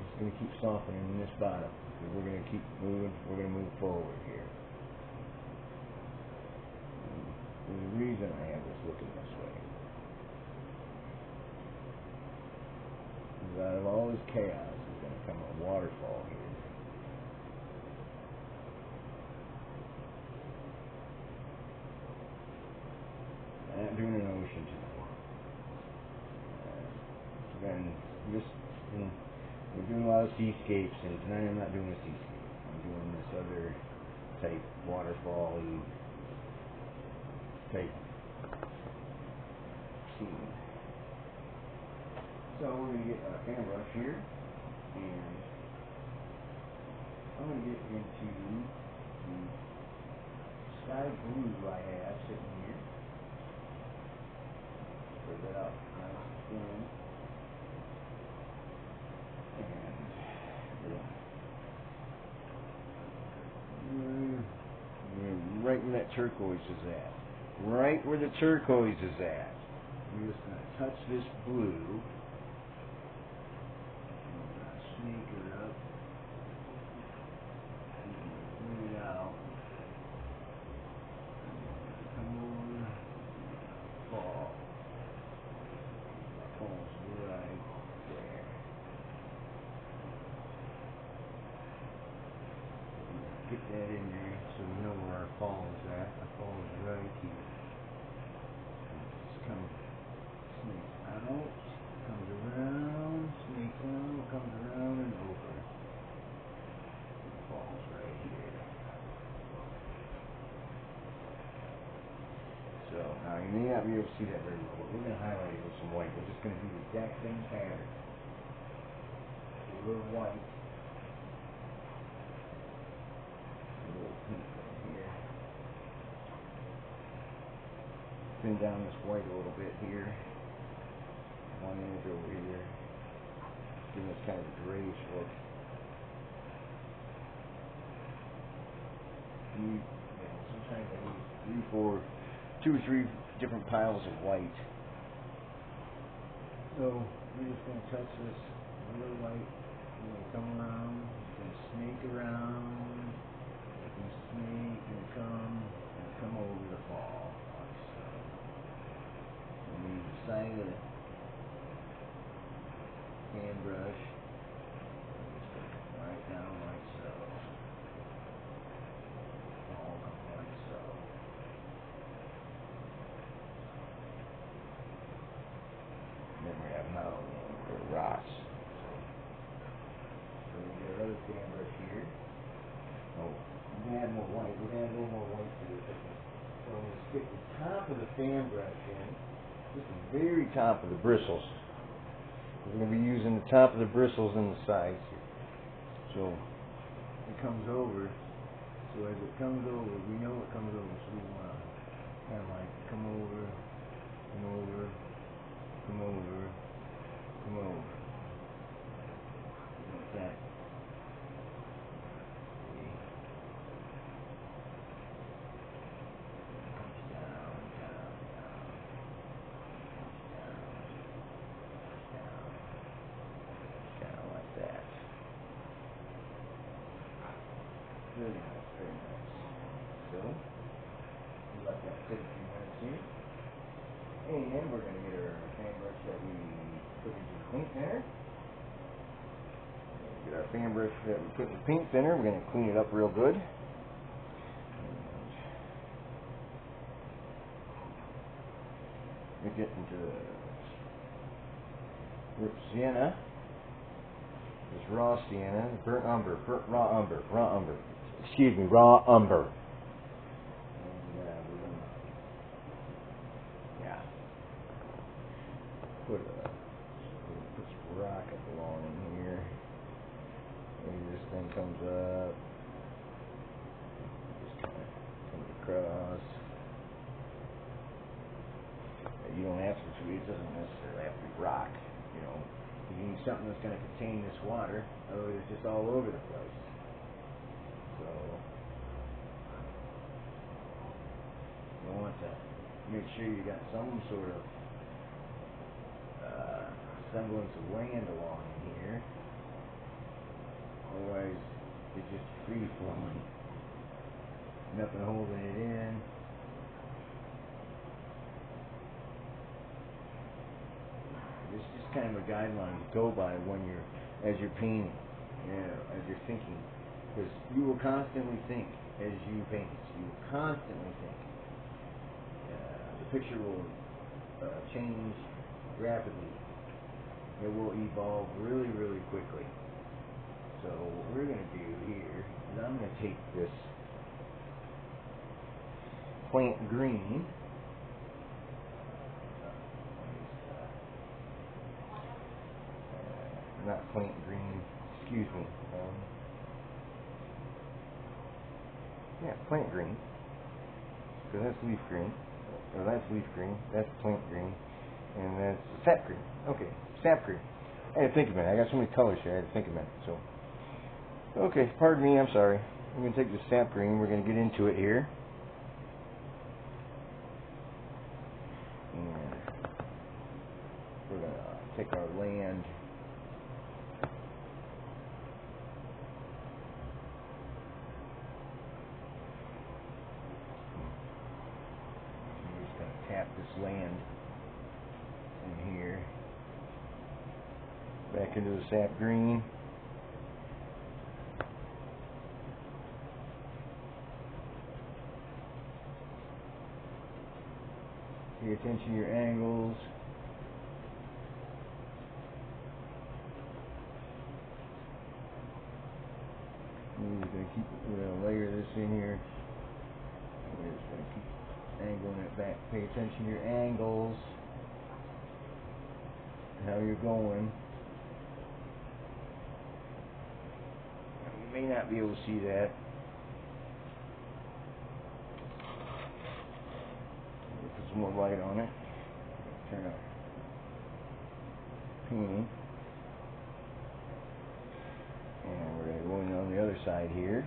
just gonna keep softening this bottom because we're gonna keep moving. We're gonna move forward here. There's a reason I have this looking this way. Because out of all this chaos is gonna come a waterfall here. I'm not doing an ocean tonight. We're doing a lot of seascapes, and tonight I'm not doing a seascape. I'm doing this other type waterfall-y type scene. So we're going to get a fan brush here, and I'm going to get into the sky blue I have sitting here. That up nice and right where that turquoise is at. Right where the turquoise is at. We're just going to touch this blue. We're going to sneak it up. We're going to bring it out. Come over. Fall. Falls right there. Get that in there so we know where our fall is at. Our fall is right here. Just come, snake out, comes around, snake out, comes around and over. The fall's right here. So now you may not be able to see that very well, but we're going to highlight it with some white. We're just going to do the exact same pattern. A little white. Thin down this white a little bit here. One edge over here. Giving this kind of a grayish look. Sometimes I use 2 or 3 different piles of white. So we're just going to touch this little white. We're going to come around. We're going to snake around. We're going to snake and come over the fall. Side of the hand brush, right down like so, all like so. And then we have mountain or rocks. So we get our other fan brush here. Oh, we can add more white. We're going to add a little more white to it. So I'm going to stick the top of the fan brush in. Just the very top of the bristles. We're going to be using the top of the bristles and the sides here. So it comes over. So as it comes over, we know it comes over. So we want to kind of like come over, come over, come over, come over. Like that. Very nice, very nice. So, we let that sit a few minutes here. And we're going to get our fan brush that we put into the paint thinner. Get our fan brush that we put in the paint thinner. We're going to clean it up real good. We get into the sienna. This raw sienna, burnt umber, raw umber. Excuse me, raw umber. And we're going to, put some rock up along in here. Maybe this thing comes up, just kind of comes across. You don't have to, it doesn't necessarily have to be rock, you know. You need something that's going to contain this water, otherwise it's just all over the place. So you want to make sure you got some sort of semblance of land along here, otherwise it's just free flowing, nothing holding it in. It's just kind of a guideline to go by as you're painting, as you're thinking. Because you will constantly think as you paint. You will constantly think. The picture will change rapidly. It will evolve really, really quickly. So what we're going to do here is I'm going to take this plant green. Not plant green, excuse me. Yeah, plant green. Because that's leaf green. Or that's leaf green. That's plant green. And that's sap green. Okay, sap green. I had to think a minute. I got so many colors here. I had to think a minute. So, okay, pardon me. I'm sorry. I'm going to take the sap green. We're going to get into it here. pick our land. We're just going to tap this land in here. Back into the sap green. Pay attention to your angles. We're going to layer this in here. And we're just going to keep angling it back. Pay attention to your angles. How you're going. You may not be able to see that. Put some more light on it. Turn up painting. And we're going to go in on the other side here.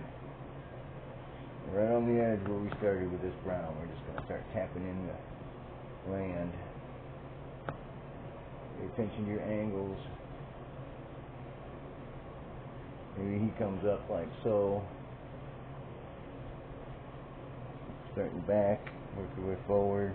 Right on the edge where we started with this brown. We're just going to start tapping in the land. Pay attention to your angles. Maybe he comes up like so. Starting back, work your way forward.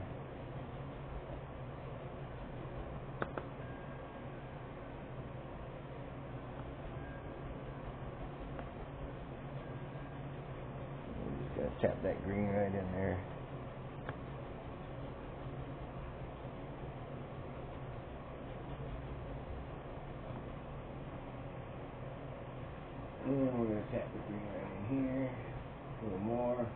Just gotta tap that green right in there. And we're going to tap the green right in here. A little more.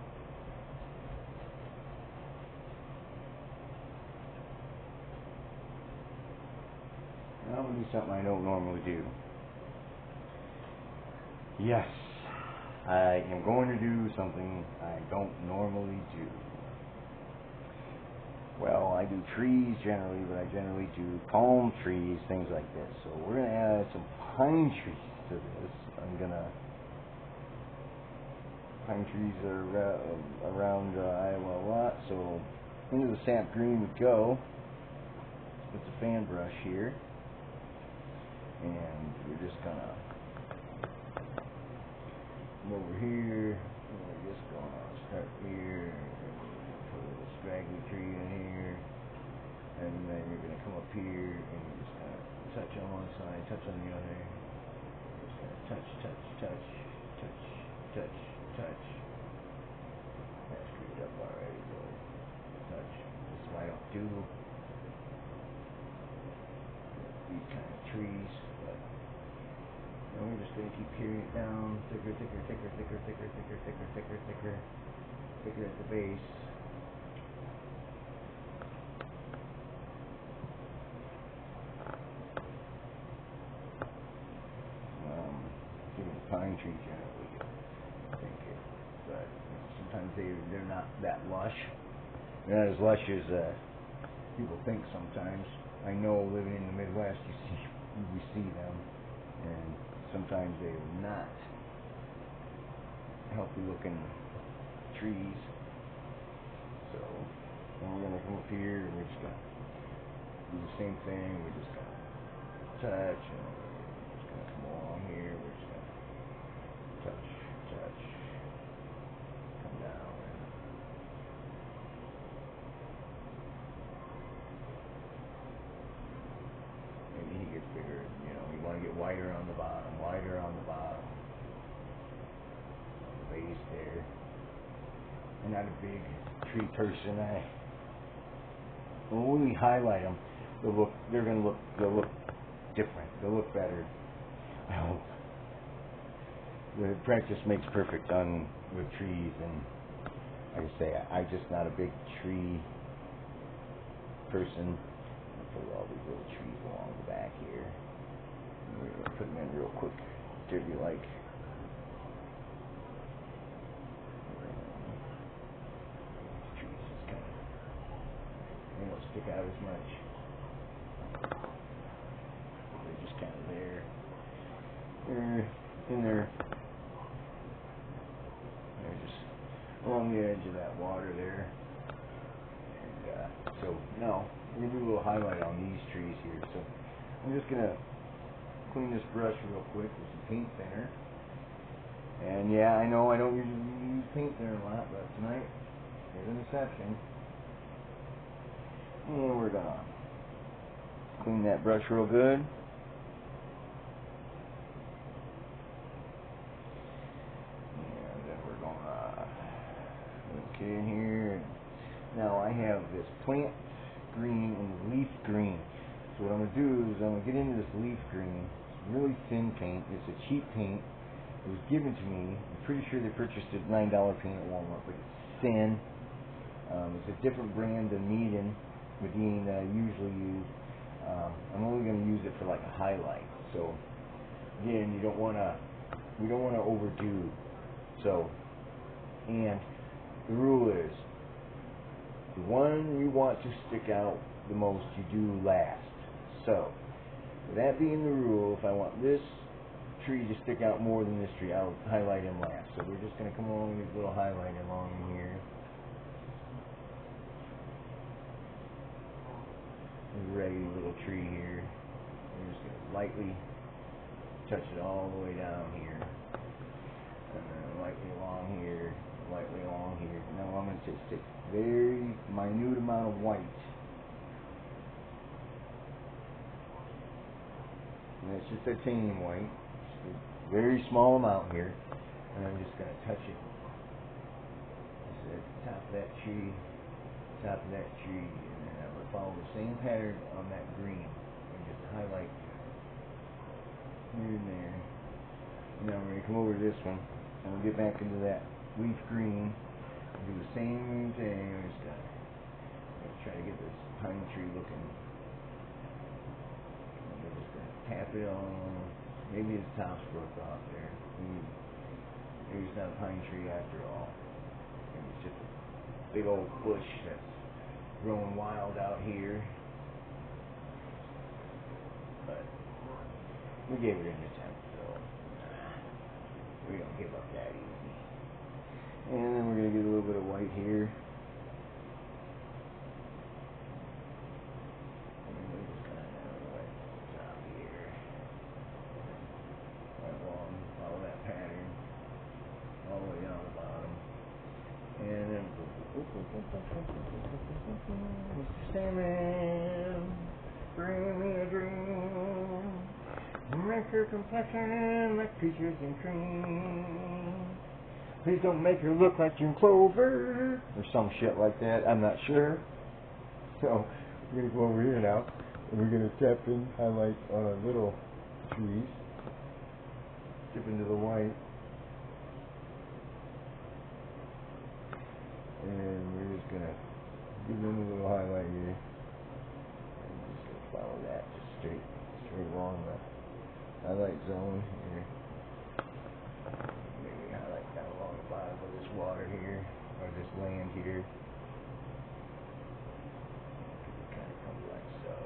Now I'm going to do something I don't normally do. Yes, I am going to do something I don't normally do. Well, I do trees generally, but I generally do palm trees, things like this. So we're going to add some pine trees to this. Pine trees are around Iowa a lot, so into the sap green we go with the fan brush here, and we're just gonna come over here, and we're just gonna start here, put a little straggly tree in here, and then you're gonna come up here, and you're just gonna touch on one side, touch on the other. Touch, touch, touch, touch, touch, touch. That's screwed up already, boy. Touch. This is why I don't do these kind of trees, but we're just going to keep carrying it down. Thicker, thicker, thicker, thicker, thicker, thicker, thicker, thicker, thicker, thicker at the base. Pine trees generally think it, but sometimes they're not that lush. They're not as lush as people think sometimes. I know living in the Midwest, we see them, and sometimes they're not healthy looking trees. So then we're gonna come up here and we're just gonna do the same thing. We're just gonna touch and we're just gonna come along here. We're just gonna touch, touch, come down. Maybe he gets bigger, you want to get wider on the bottom, the base there. I'm not a big tree person. When we highlight them, they'll look different. They'll look better. I hope. The practice makes perfect with trees, and like I say, I'm just not a big tree person. I'll put all these little trees along the back here. And we're going to put them in real quick, derby-like. Trees just kind of, they don't stick out as much. They're just kind of there. They're in there. Along the edge of that water there. And so now we're going to do a little highlight on these trees here. So I'm just gonna clean this brush real quick with some paint thinner. And yeah, I know I don't usually use paint thinner a lot, but tonight there's an exception. And we're gonna clean that brush real good. And then we're gonna get in here. Now I have this plant green and leaf green. So what I'm gonna do is I'm gonna get into this leaf green. It's really thin paint. It's a cheap paint. It was given to me. I'm pretty sure they purchased it $9 paint at Walmart, but it's thin. It's a different brand than Medine that I usually use. I'm only going to use it for like a highlight. So again, we don't want to overdo. So, and the rule is, the one you want to stick out the most, you do last. So, with that being the rule, if I want this tree to stick out more than this tree, I'll highlight him last. So we're just going to come along with a little highlight along here. Raggedy little tree here. We're just going to lightly touch it all the way down here. And then lightly along here, lightly along here. Now I'm going to just take a very minute amount of white. And it's just titanium white. Just a very small amount here. And I'm just going to touch it. Just at the top of that tree. Top of that tree. Follow the same pattern on that green and just highlight here and there. Now we're going to come over to this one and we'll get back into that leaf green and do the same thing. We're just going to try to get this pine tree looking. And we're just going to tap it on. Maybe the top's broke off there. Maybe it's not a pine tree after all. Maybe it's just a big old bush that's growing wild out here, but we gave it an attempt, so we don't give up that easy. And then we're going to get a little bit of white here. And then we're just kind of white on the top here. Right along, follow that pattern all the way down the bottom. And then Mr. Sandman, bring me a dream. Make her complexion like peaches and cream. Please don't make her look like June Clover. Or some shit like that. I'm not sure. So, we're going to go over here now. And we're going to tap in, highlight on our little trees. Dip into the white. And we're just going to give them a little highlight here. And we're just going to follow that just straight along the highlight zone here. Maybe highlight down along the bottom of this water here, or this land here. It kind of comes like so.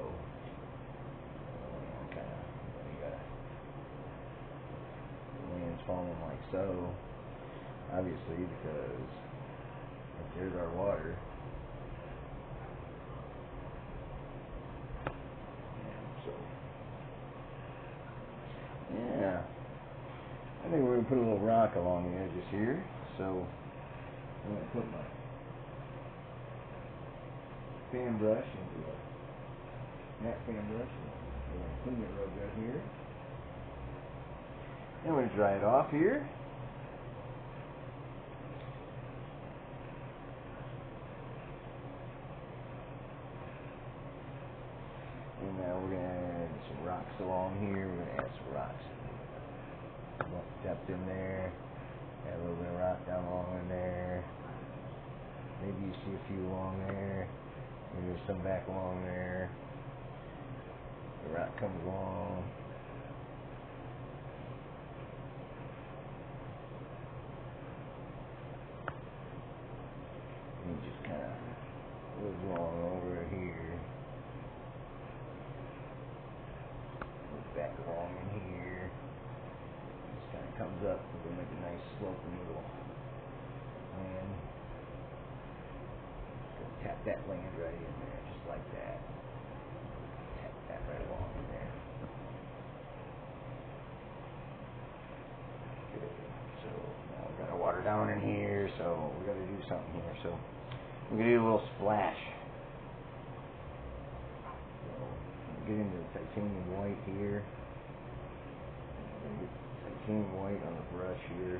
The land's falling like so. Obviously, because there's our water. So, yeah. I think we're going to put a little rock along the edges here. So, I'm going to put my fan brush into a matte fan brush. We're going to clean it real good here. Then we're going to dry it off here. And now we're going to add some rocks along here. We're going to add some rocks. Depth in there. Add a little bit of rock down along in there. Maybe you see a few along there. Maybe there's some back along there. The rock comes along. And it just kind of goes along over here. Back along in here. Just kind of comes up. We're going to make a nice sloping little land. Just going to tap that land right in there, just like that. Tap that right along in there. down in here, so we got to do something here. So we're gonna do a little splash. So get into the titanium white here. Titanium white on the brush here.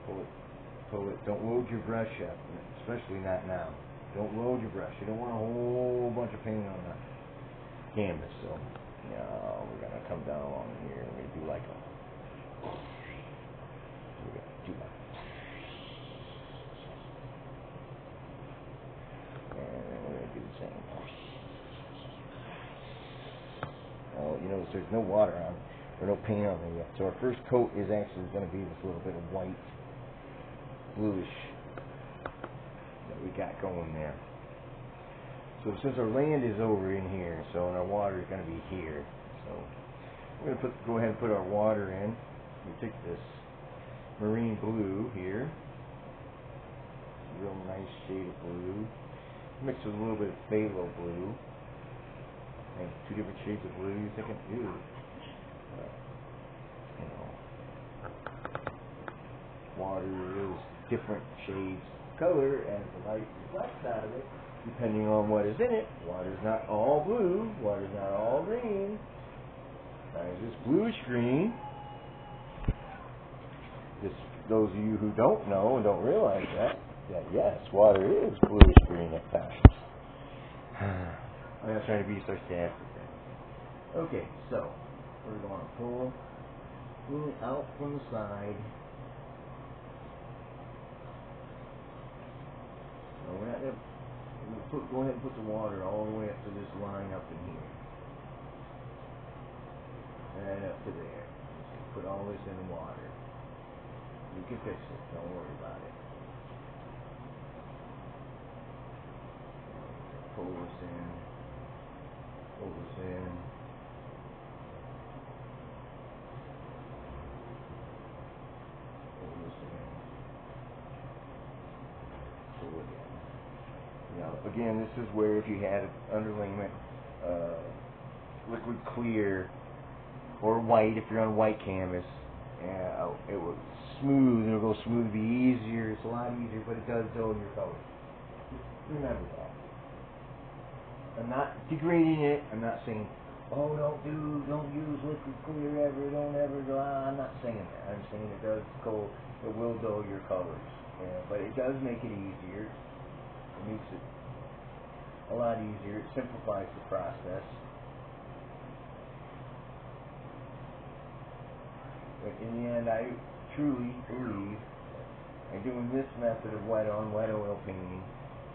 Pull it. Don't load your brush up, especially not now. Don't load your brush. You don't want a whole bunch of paint on the canvas. So, we're gonna come down along here. We're gonna do like a. We're gonna do that. And then we're gonna do the same. Oh, you notice there's no water on, or no paint on there yet. So our first coat is actually gonna be this little bit of white, bluish that we got going there. So since our land is over in here, so and our water is going to be here, so we're going to go ahead and put our water in. We take this marine blue here, real nice shade of blue, mixed with a little bit of phthalo blue, and two different shades of blue. You're thinking, ew, water is different shades of color, and the light reflects out of it depending on what is in it. Water's not all blue, water's not all green. There's this bluish green. Those of you who don't know and don't realize that yes, water is bluish green at times. I'm not trying to be sarcastic. Okay, so we're going to pull it out from the side. So we're not going to go ahead and put the water all the way up to this line up in here. And up to there. Put all this in the water. You can fix it. Don't worry about it. Pull this in. Pull this in. Pull this in. Pull it in. Now, again, this is where if you had underlayment, liquid clear, or white, if you're on white canvas, it will smooth. It'll go smooth. It'll be easier. It's a lot easier, but it does dull your color. Remember that. I'm not degrading it. I'm not saying, oh, don't use liquid clear ever. Don't ever go. I'm not saying that. I'm saying it does go. It will dull your colors, but it does make it easier. It makes it a lot easier. It simplifies the process. But in the end, I truly believe by doing this method of wet on wet oil painting,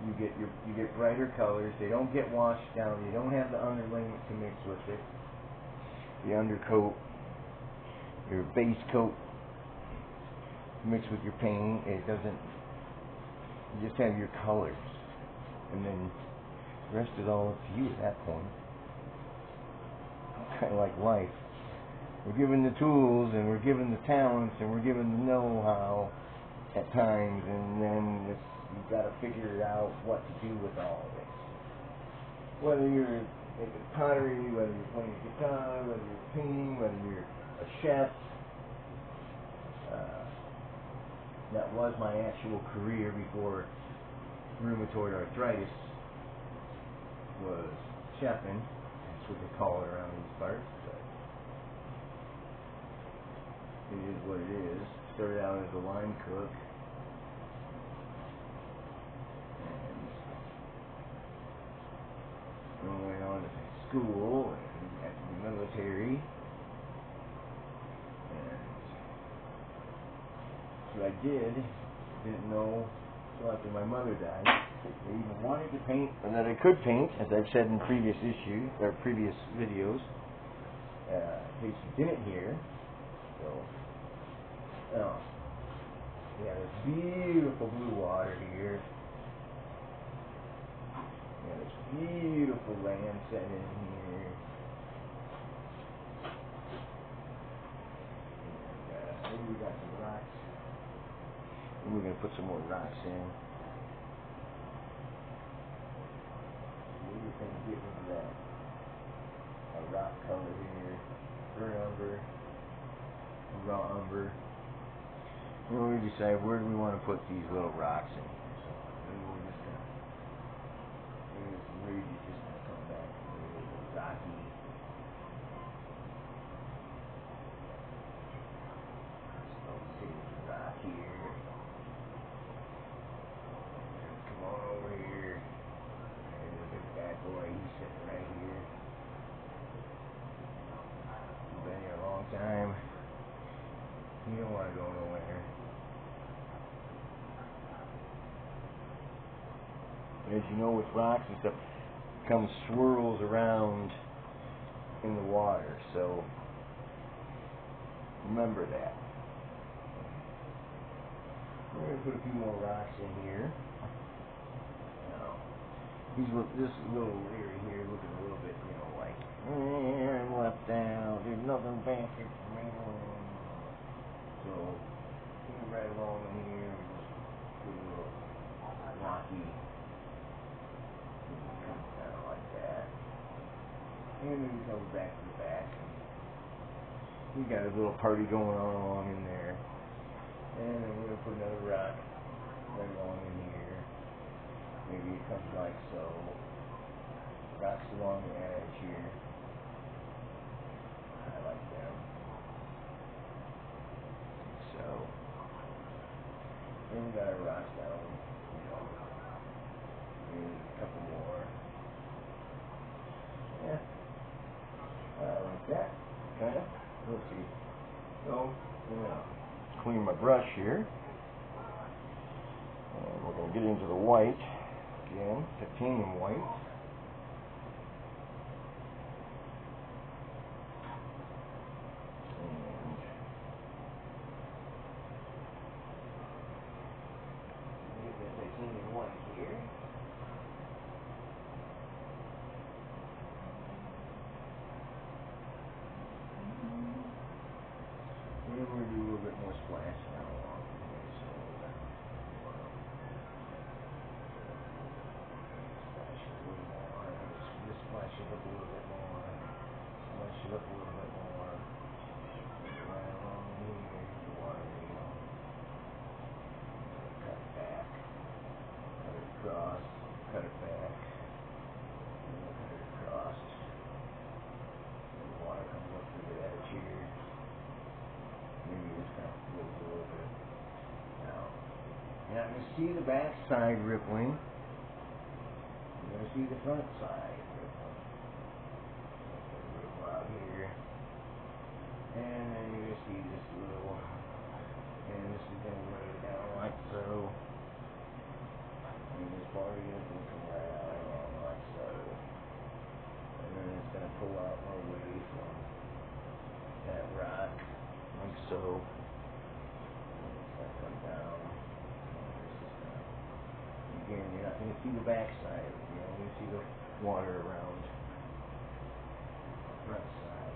you get brighter colors. They don't get washed down. You don't have the underlayment to mix with it. The undercoat, your base coat mixed with your paint. It doesn't. You just have your colors, and then the rest is all up to you at that point. It's kind of like life. We're given the tools, and we're given the talents, and we're given the know-how at times, and then you've got to figure out what to do with all of it. Whether you're making pottery, whether you're playing guitar, whether you're painting, whether you're a chef. That was my actual career before rheumatoid arthritis, was chefing. That's what they call it around these parts. It is what it is. Started out as a line cook, and went on to school and after the military, and so I didn't know until after my mother died that I even wanted to paint, and that I could paint, as I've said in previous videos, in case you didn't hear. So, yeah, this beautiful blue water here. Yeah, this beautiful land set in here. And maybe we got some rocks. And we're going to put some more rocks in. Maybe we can get into that. A rock color here. Burnt umber. Raw umber. we decide where do we want to put these little rocks in here. So maybe we're just gonna, maybe this ridge is just gonna come back to a little rocky. So let's see the rock here. Come on over here. There's a big bad boy. He's sitting right here. He's been here a long time. You don't want to go nowhere. As you know, with rocks and stuff, it comes swirls around in the water, so remember that. We're going to put a few more rocks in here. Now, this little area here looking a little bit, like, I'm left out, there's nothing back here for me. So, right along in here, just put a little rocky. Comes down like that. And then he comes back to the back. We got a little party going on along in there. And then we're going to put another rock right along in here. Maybe it comes like so. Rocks along the edge here. I like them. So, then we got our rocks down. Maybe a couple more. Yeah. Like that. Kind of. Let's see. So, clean my brush here. And we're going to get into the white. Again, titanium white. And get that titanium white here. And we're going to do a little bit more splash now along here. So, splash it a little more. Just splash it up a little bit more. Splash it up a little bit more. Right along here, the water wheel. Cut it back. Cut it across. Cut it back. And we'll cut it across. And the water comes up through the edge here. Maybe this kind of flows a little bit. Now, you're not going to see the back side rippling. You're going to see the front side rippling. Ripple out here. And then you're going to see this little, and this is going to lay down like so. And this part is going to come right out along like so. And then it's going to pull out away from that rock. Like so. And it's going to come down. Again, you're not going to see the back side. You're only going to see the water around the front side.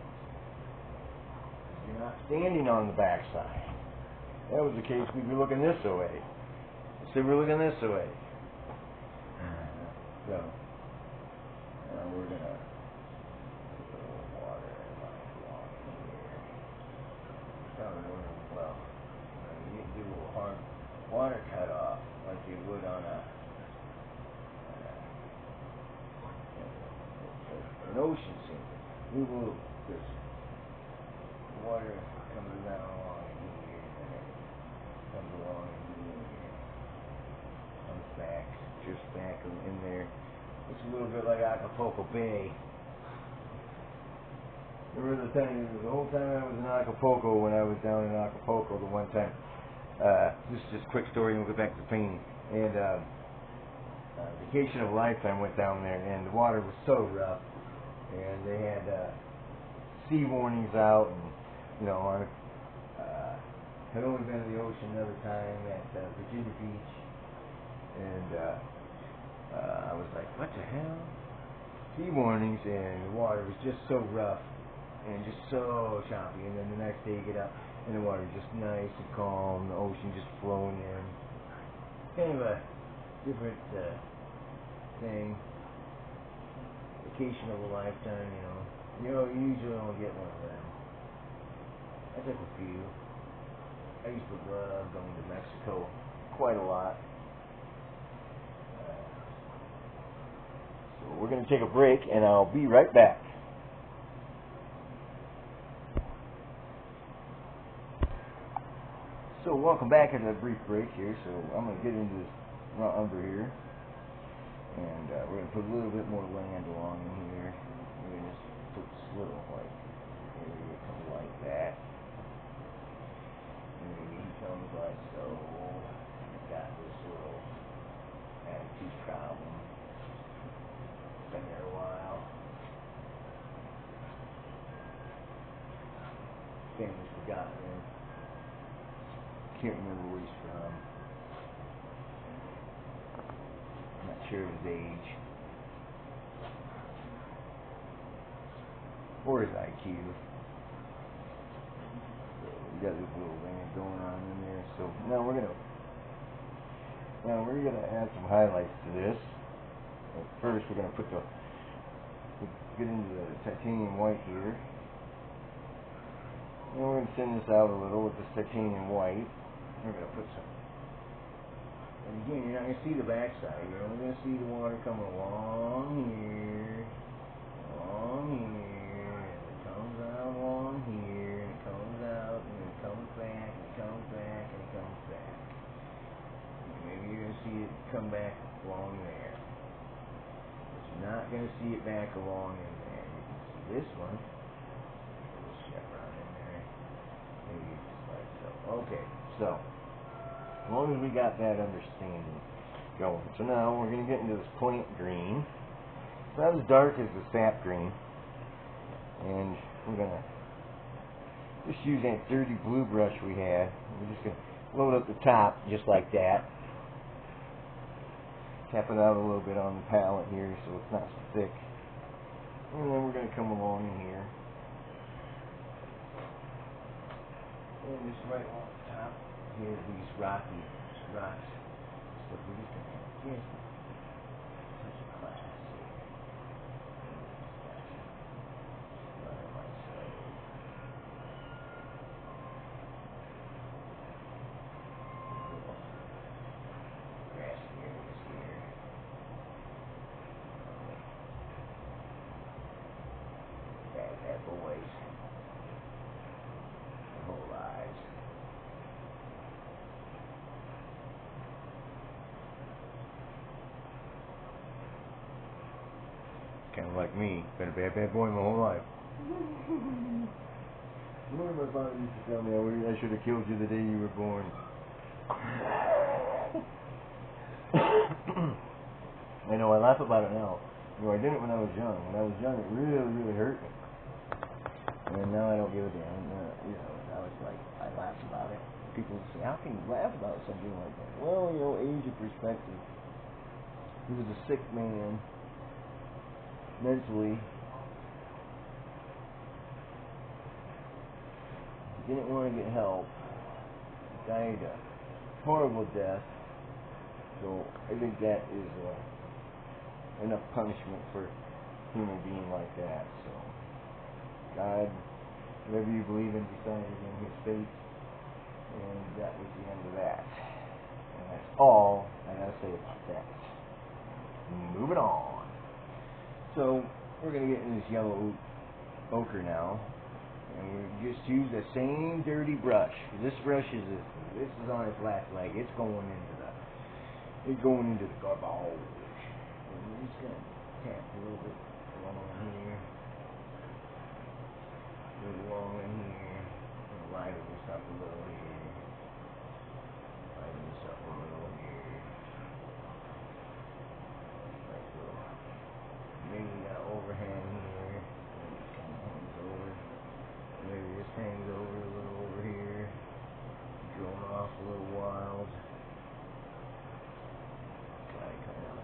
You're not standing on the back side. That was the case, we'd be looking this way. So we're looking this way. So, now we're going to put a little water along here. Well, you can do a little hard water cut off like you would on an ocean scene. We will just water comes down along in here, and then comes along in here, comes back, drifts back in there. It's a little bit like Acapulco Bay. Remember the whole time I was in Acapulco, when I was down in Acapulco the one time, this is just a quick story and we'll get back to painting. And Vacation of a Lifetime went down there, and the water was so rough, and they had sea warnings out, and I had only been in the ocean another time at Virginia Beach, and I was like, what the hell? Sea warnings, and the water was just so rough and just so choppy. And then the next day you get out and the water is just nice and calm, the ocean just flowing in. Kind of a different thing. Vacation of a lifetime, you usually don't get one of them. I took a few. I used to love going to Mexico quite a lot. So we're going to take a break, and I'll be right back. So welcome back after a brief break here. So I'm going to get into this raw umber here, and we're going to put a little bit more land along in here. We're going to just put this little like area come like that. And maybe he comes like so. He's got this little attitude problem. Been there a while. Family's forgotten him. Can't remember where he's from. I'm not sure of his age or his IQ. So we got this little land going on in there. So now we're gonna add some highlights to this. First, we're gonna get into the titanium white here. And we're gonna thin this out a little with this titanium white. We're going to put some, and again, you're not going to see the backside, you're only going to see the water coming along here, and it comes out along here, and it comes out, and it comes back, and it comes back, and it comes back. And maybe you're going to see it come back along there, but you're not going to see it back along in there. You can see this one, a little chevron in there, maybe just like so. Okay, so as long as we got that understanding going. So now we're going to get into this plant green. It's not as dark as the sap green. And we're going to just use that dirty blue brush we had. We're just going to load up the top just like that. Tap it out a little bit on the palette here so it's not so thick. And then we're going to come along in here. And just right on the top. Here, these rocks. So we're just going to touch a class here. Grassy areas here. Bad boys. The whole lives. Kind of like me, been a bad boy my whole life. One of my father used to tell me I should have killed you the day you were born. I know, I laugh about it now. You know, I did it when I was young. When I was young, it really hurt me. And now I don't give a damn. Now it's like, I laugh about it. People say, how can you laugh about something like that? Well, age and perspective. He was a sick man. Mentally, he didn't want to get help. He died a horrible death. So I think that is enough punishment for a human being like that. So God, whatever you believe in, decided in His fate, and that was the end of that. And that's all I gotta say about that. Moving on. So we're going to get in this yellow ochre now, and we just use the same dirty brush. This brush is on its last leg. It's going into the garbage. And we're just going to tap a little bit along here, and lighten this up a little here. Maybe we got overhang here. It kind of hangs over. Maybe this hangs over a little over here. Going off a little wild. Gotta kind of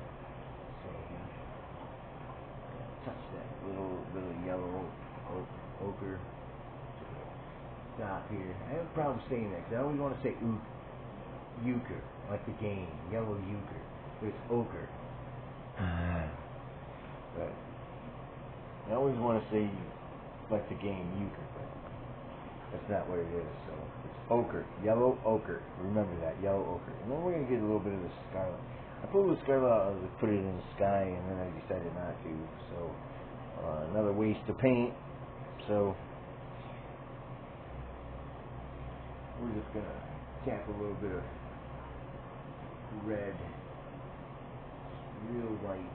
touch that little bit of yellow ochre to the top here. I have a problem saying that because I always want to say euchre, like the game, yellow euchre, but it's ochre. But I always want to say like the game euchre, but That's not what it is. So it's ochre, yellow ochre. Remember that, yellow ochre. And then we're gonna get a little bit of the scarlet. I put a little scarlet out to put it in the sky, and then I decided not to. So another waste of paint. So we're just gonna tap a little bit of red, real white.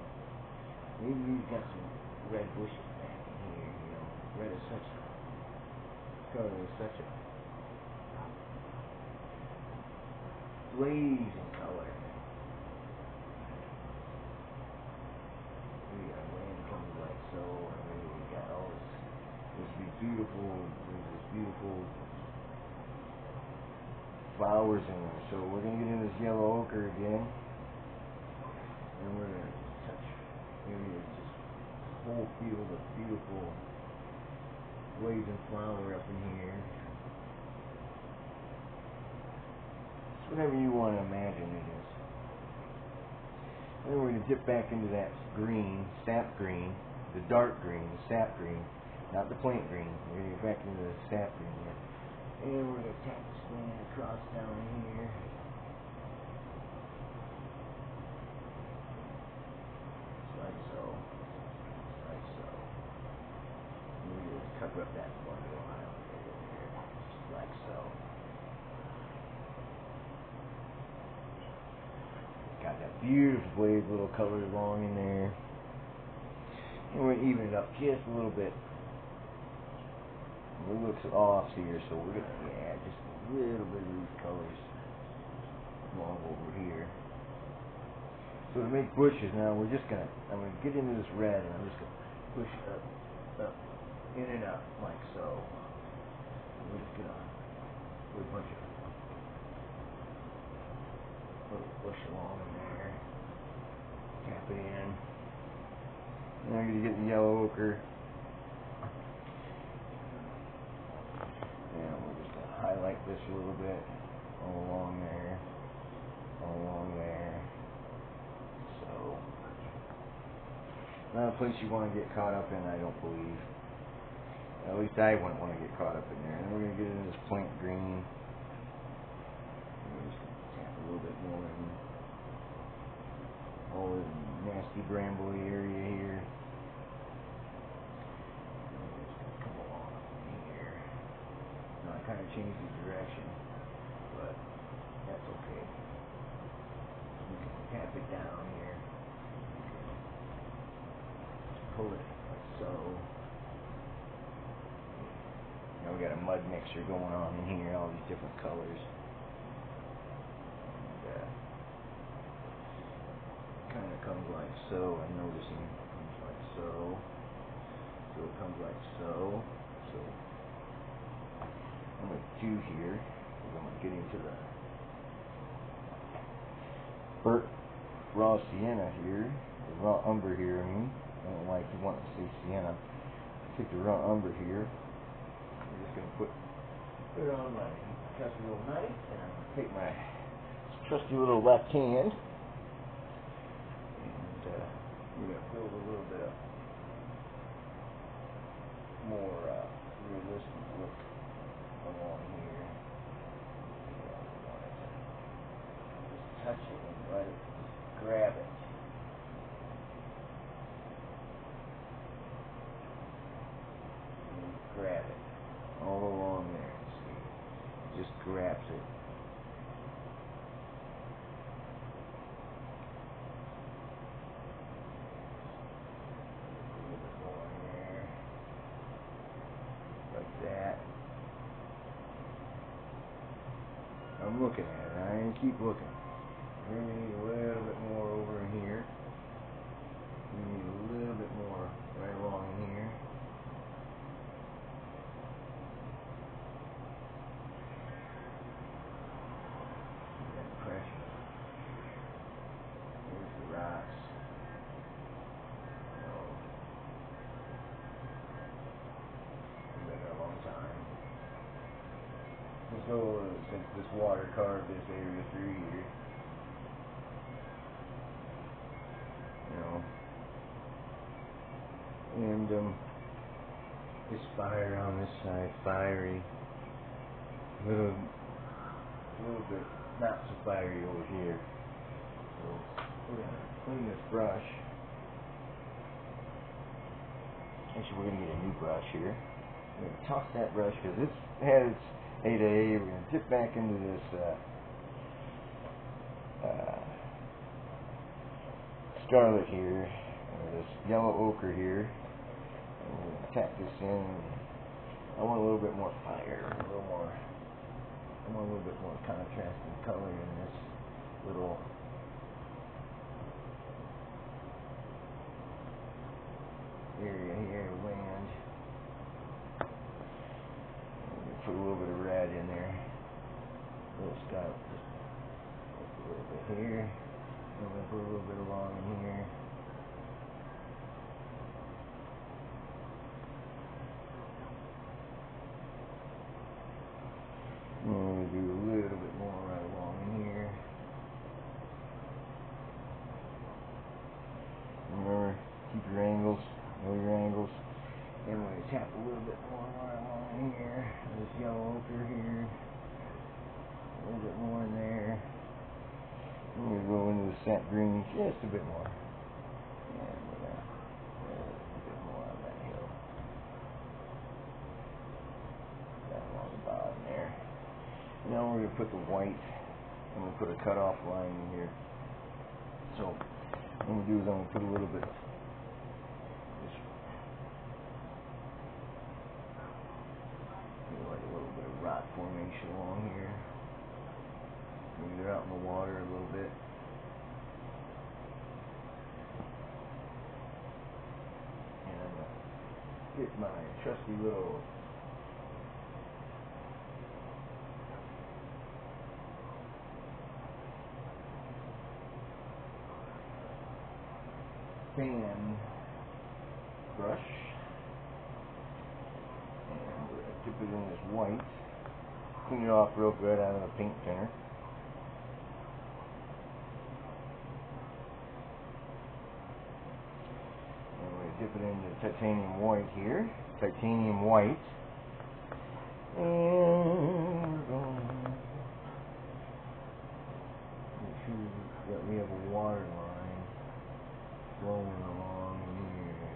Maybe we've got some red bushes back in here. You know, red is such a color is such a blazing color. We got land comes like so, and then we got all this beautiful, there's this beautiful flowers in there. So we're gonna get in this yellow ochre again, and we're gonna touch maybe this whole field of beautiful blazing flower up in here. It's whatever you want to imagine it is. And then we're going to dip back into that green, sap green, the dark green, the sap green, not the plant green. We're going to get back into the sap green here. And we're going to tap this land across down here. Like so. Like so. And we're going to cover up that one little island right over here. Just like so. Got that beautiful blaze little color along in there. And we're going to even it up just a little bit. It looks off here, so we're going to add just a little bit of these colors along over here. So to make bushes now, I'm going to get into this red, and I'm just going to push up, in and up, like so. And we're just going to put a bunch of little bush along in there. Tap it in. And I'm going to get the yellow ochre. And we're just going to highlight this a little bit. All along there. All along there. So. Not a place you want to get caught up in, I don't believe. At least I wouldn't want to get caught up in there. And we're going to get into this plant green. We're just going to tap a little bit more in all this nasty brambly area here. And we're just going to come along here. Now I kind of changed the direction, but that's okay. We can tap it down here. Pull it like so. Now we got a mud mixture going on in here, all these different colors. And kind of comes like so. I'm noticing it comes like so. So it comes like so. So I'm going to do here is I'm going to get into the burnt raw sienna here, the raw umber here. I don't like to want to say sienna. Take the raw umber here. I'm just going to put it on my trusty little knife, and I'm going to take my trusty little left hand, and we're going to build a little bit of more realistic look along here. Just touch it and let it grab it. Grab it all along there. See, it just grabs it. A little bit more in there, like that. I'm looking at it. I ain't keep looking. We need a little bit more over in here. We need a little bit more right along in here. So since this water carved this area through here, and this fire on this side, fiery, a little bit not so fiery over here. So we're going to clean this brush. Actually, we're going to get a new brush here. We're going to toss that brush because this has A to A. We're going to dip back into this scarlet here, or this yellow ochre here. And we're going to tap this in. I want a little bit more fire, I want a little bit more contrasting color in this little area here, land. Put a little bit of red in there. A little scout, just a little bit here. I'm going to put a little bit along in here. I'm going to do a little bit more right along in here. Remember, keep your angles, know your angles. And we're going to tap a little bit more right along in here. This yellow ochre here. A little bit more in there. I'm going to go into the sap green just a bit more. And we're going to a bit more on that hill. Down along the bottom there. Now we're going to put the white. I'm going to put a cutoff line in here. So what I'm going to do is I'm going to put a little bit of rock formation along here. Maybe they're out in the water a little bit. And I'm going to get my trusty little fan brush. And dip it in this white. Clean it off real good out of the paint thinner. And we dip it into titanium white here. Titanium white. And we're going to make sure that we have a water line flowing along here.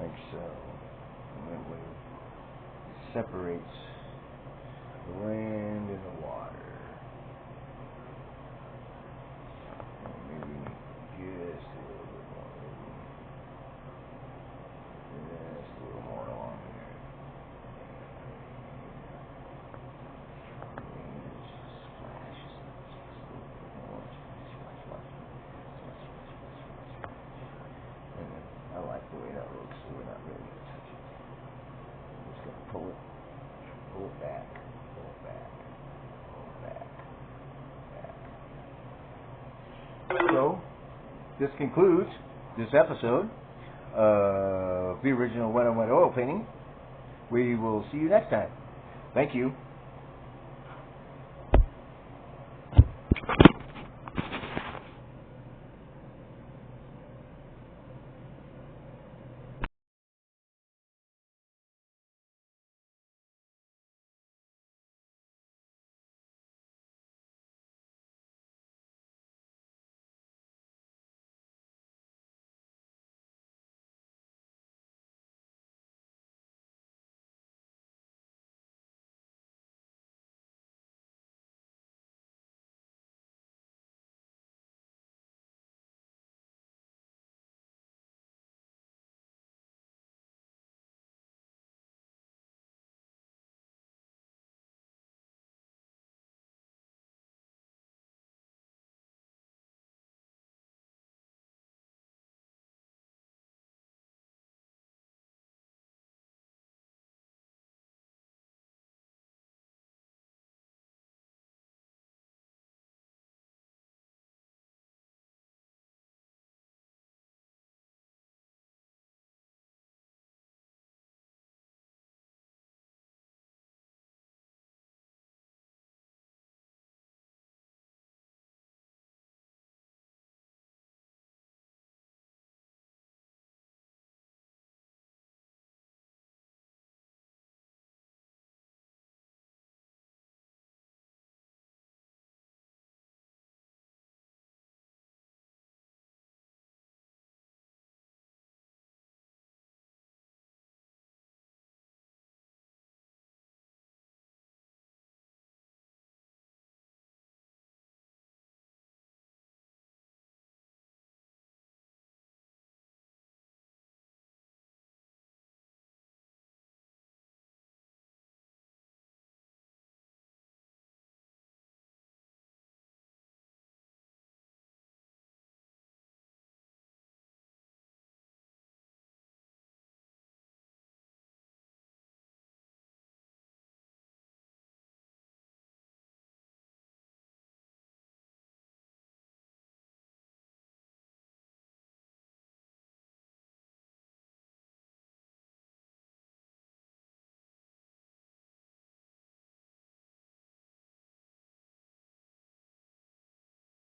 Like so. And that way it separates the land and the water. And maybe just a little bit more. Just a little more along there. Splashes. And I like the way that looks, so we're not really going to touch it. I'm just going to pull it back. So, this concludes this episode of the original Wet on Wet oil painting. We will see you next time. Thank you.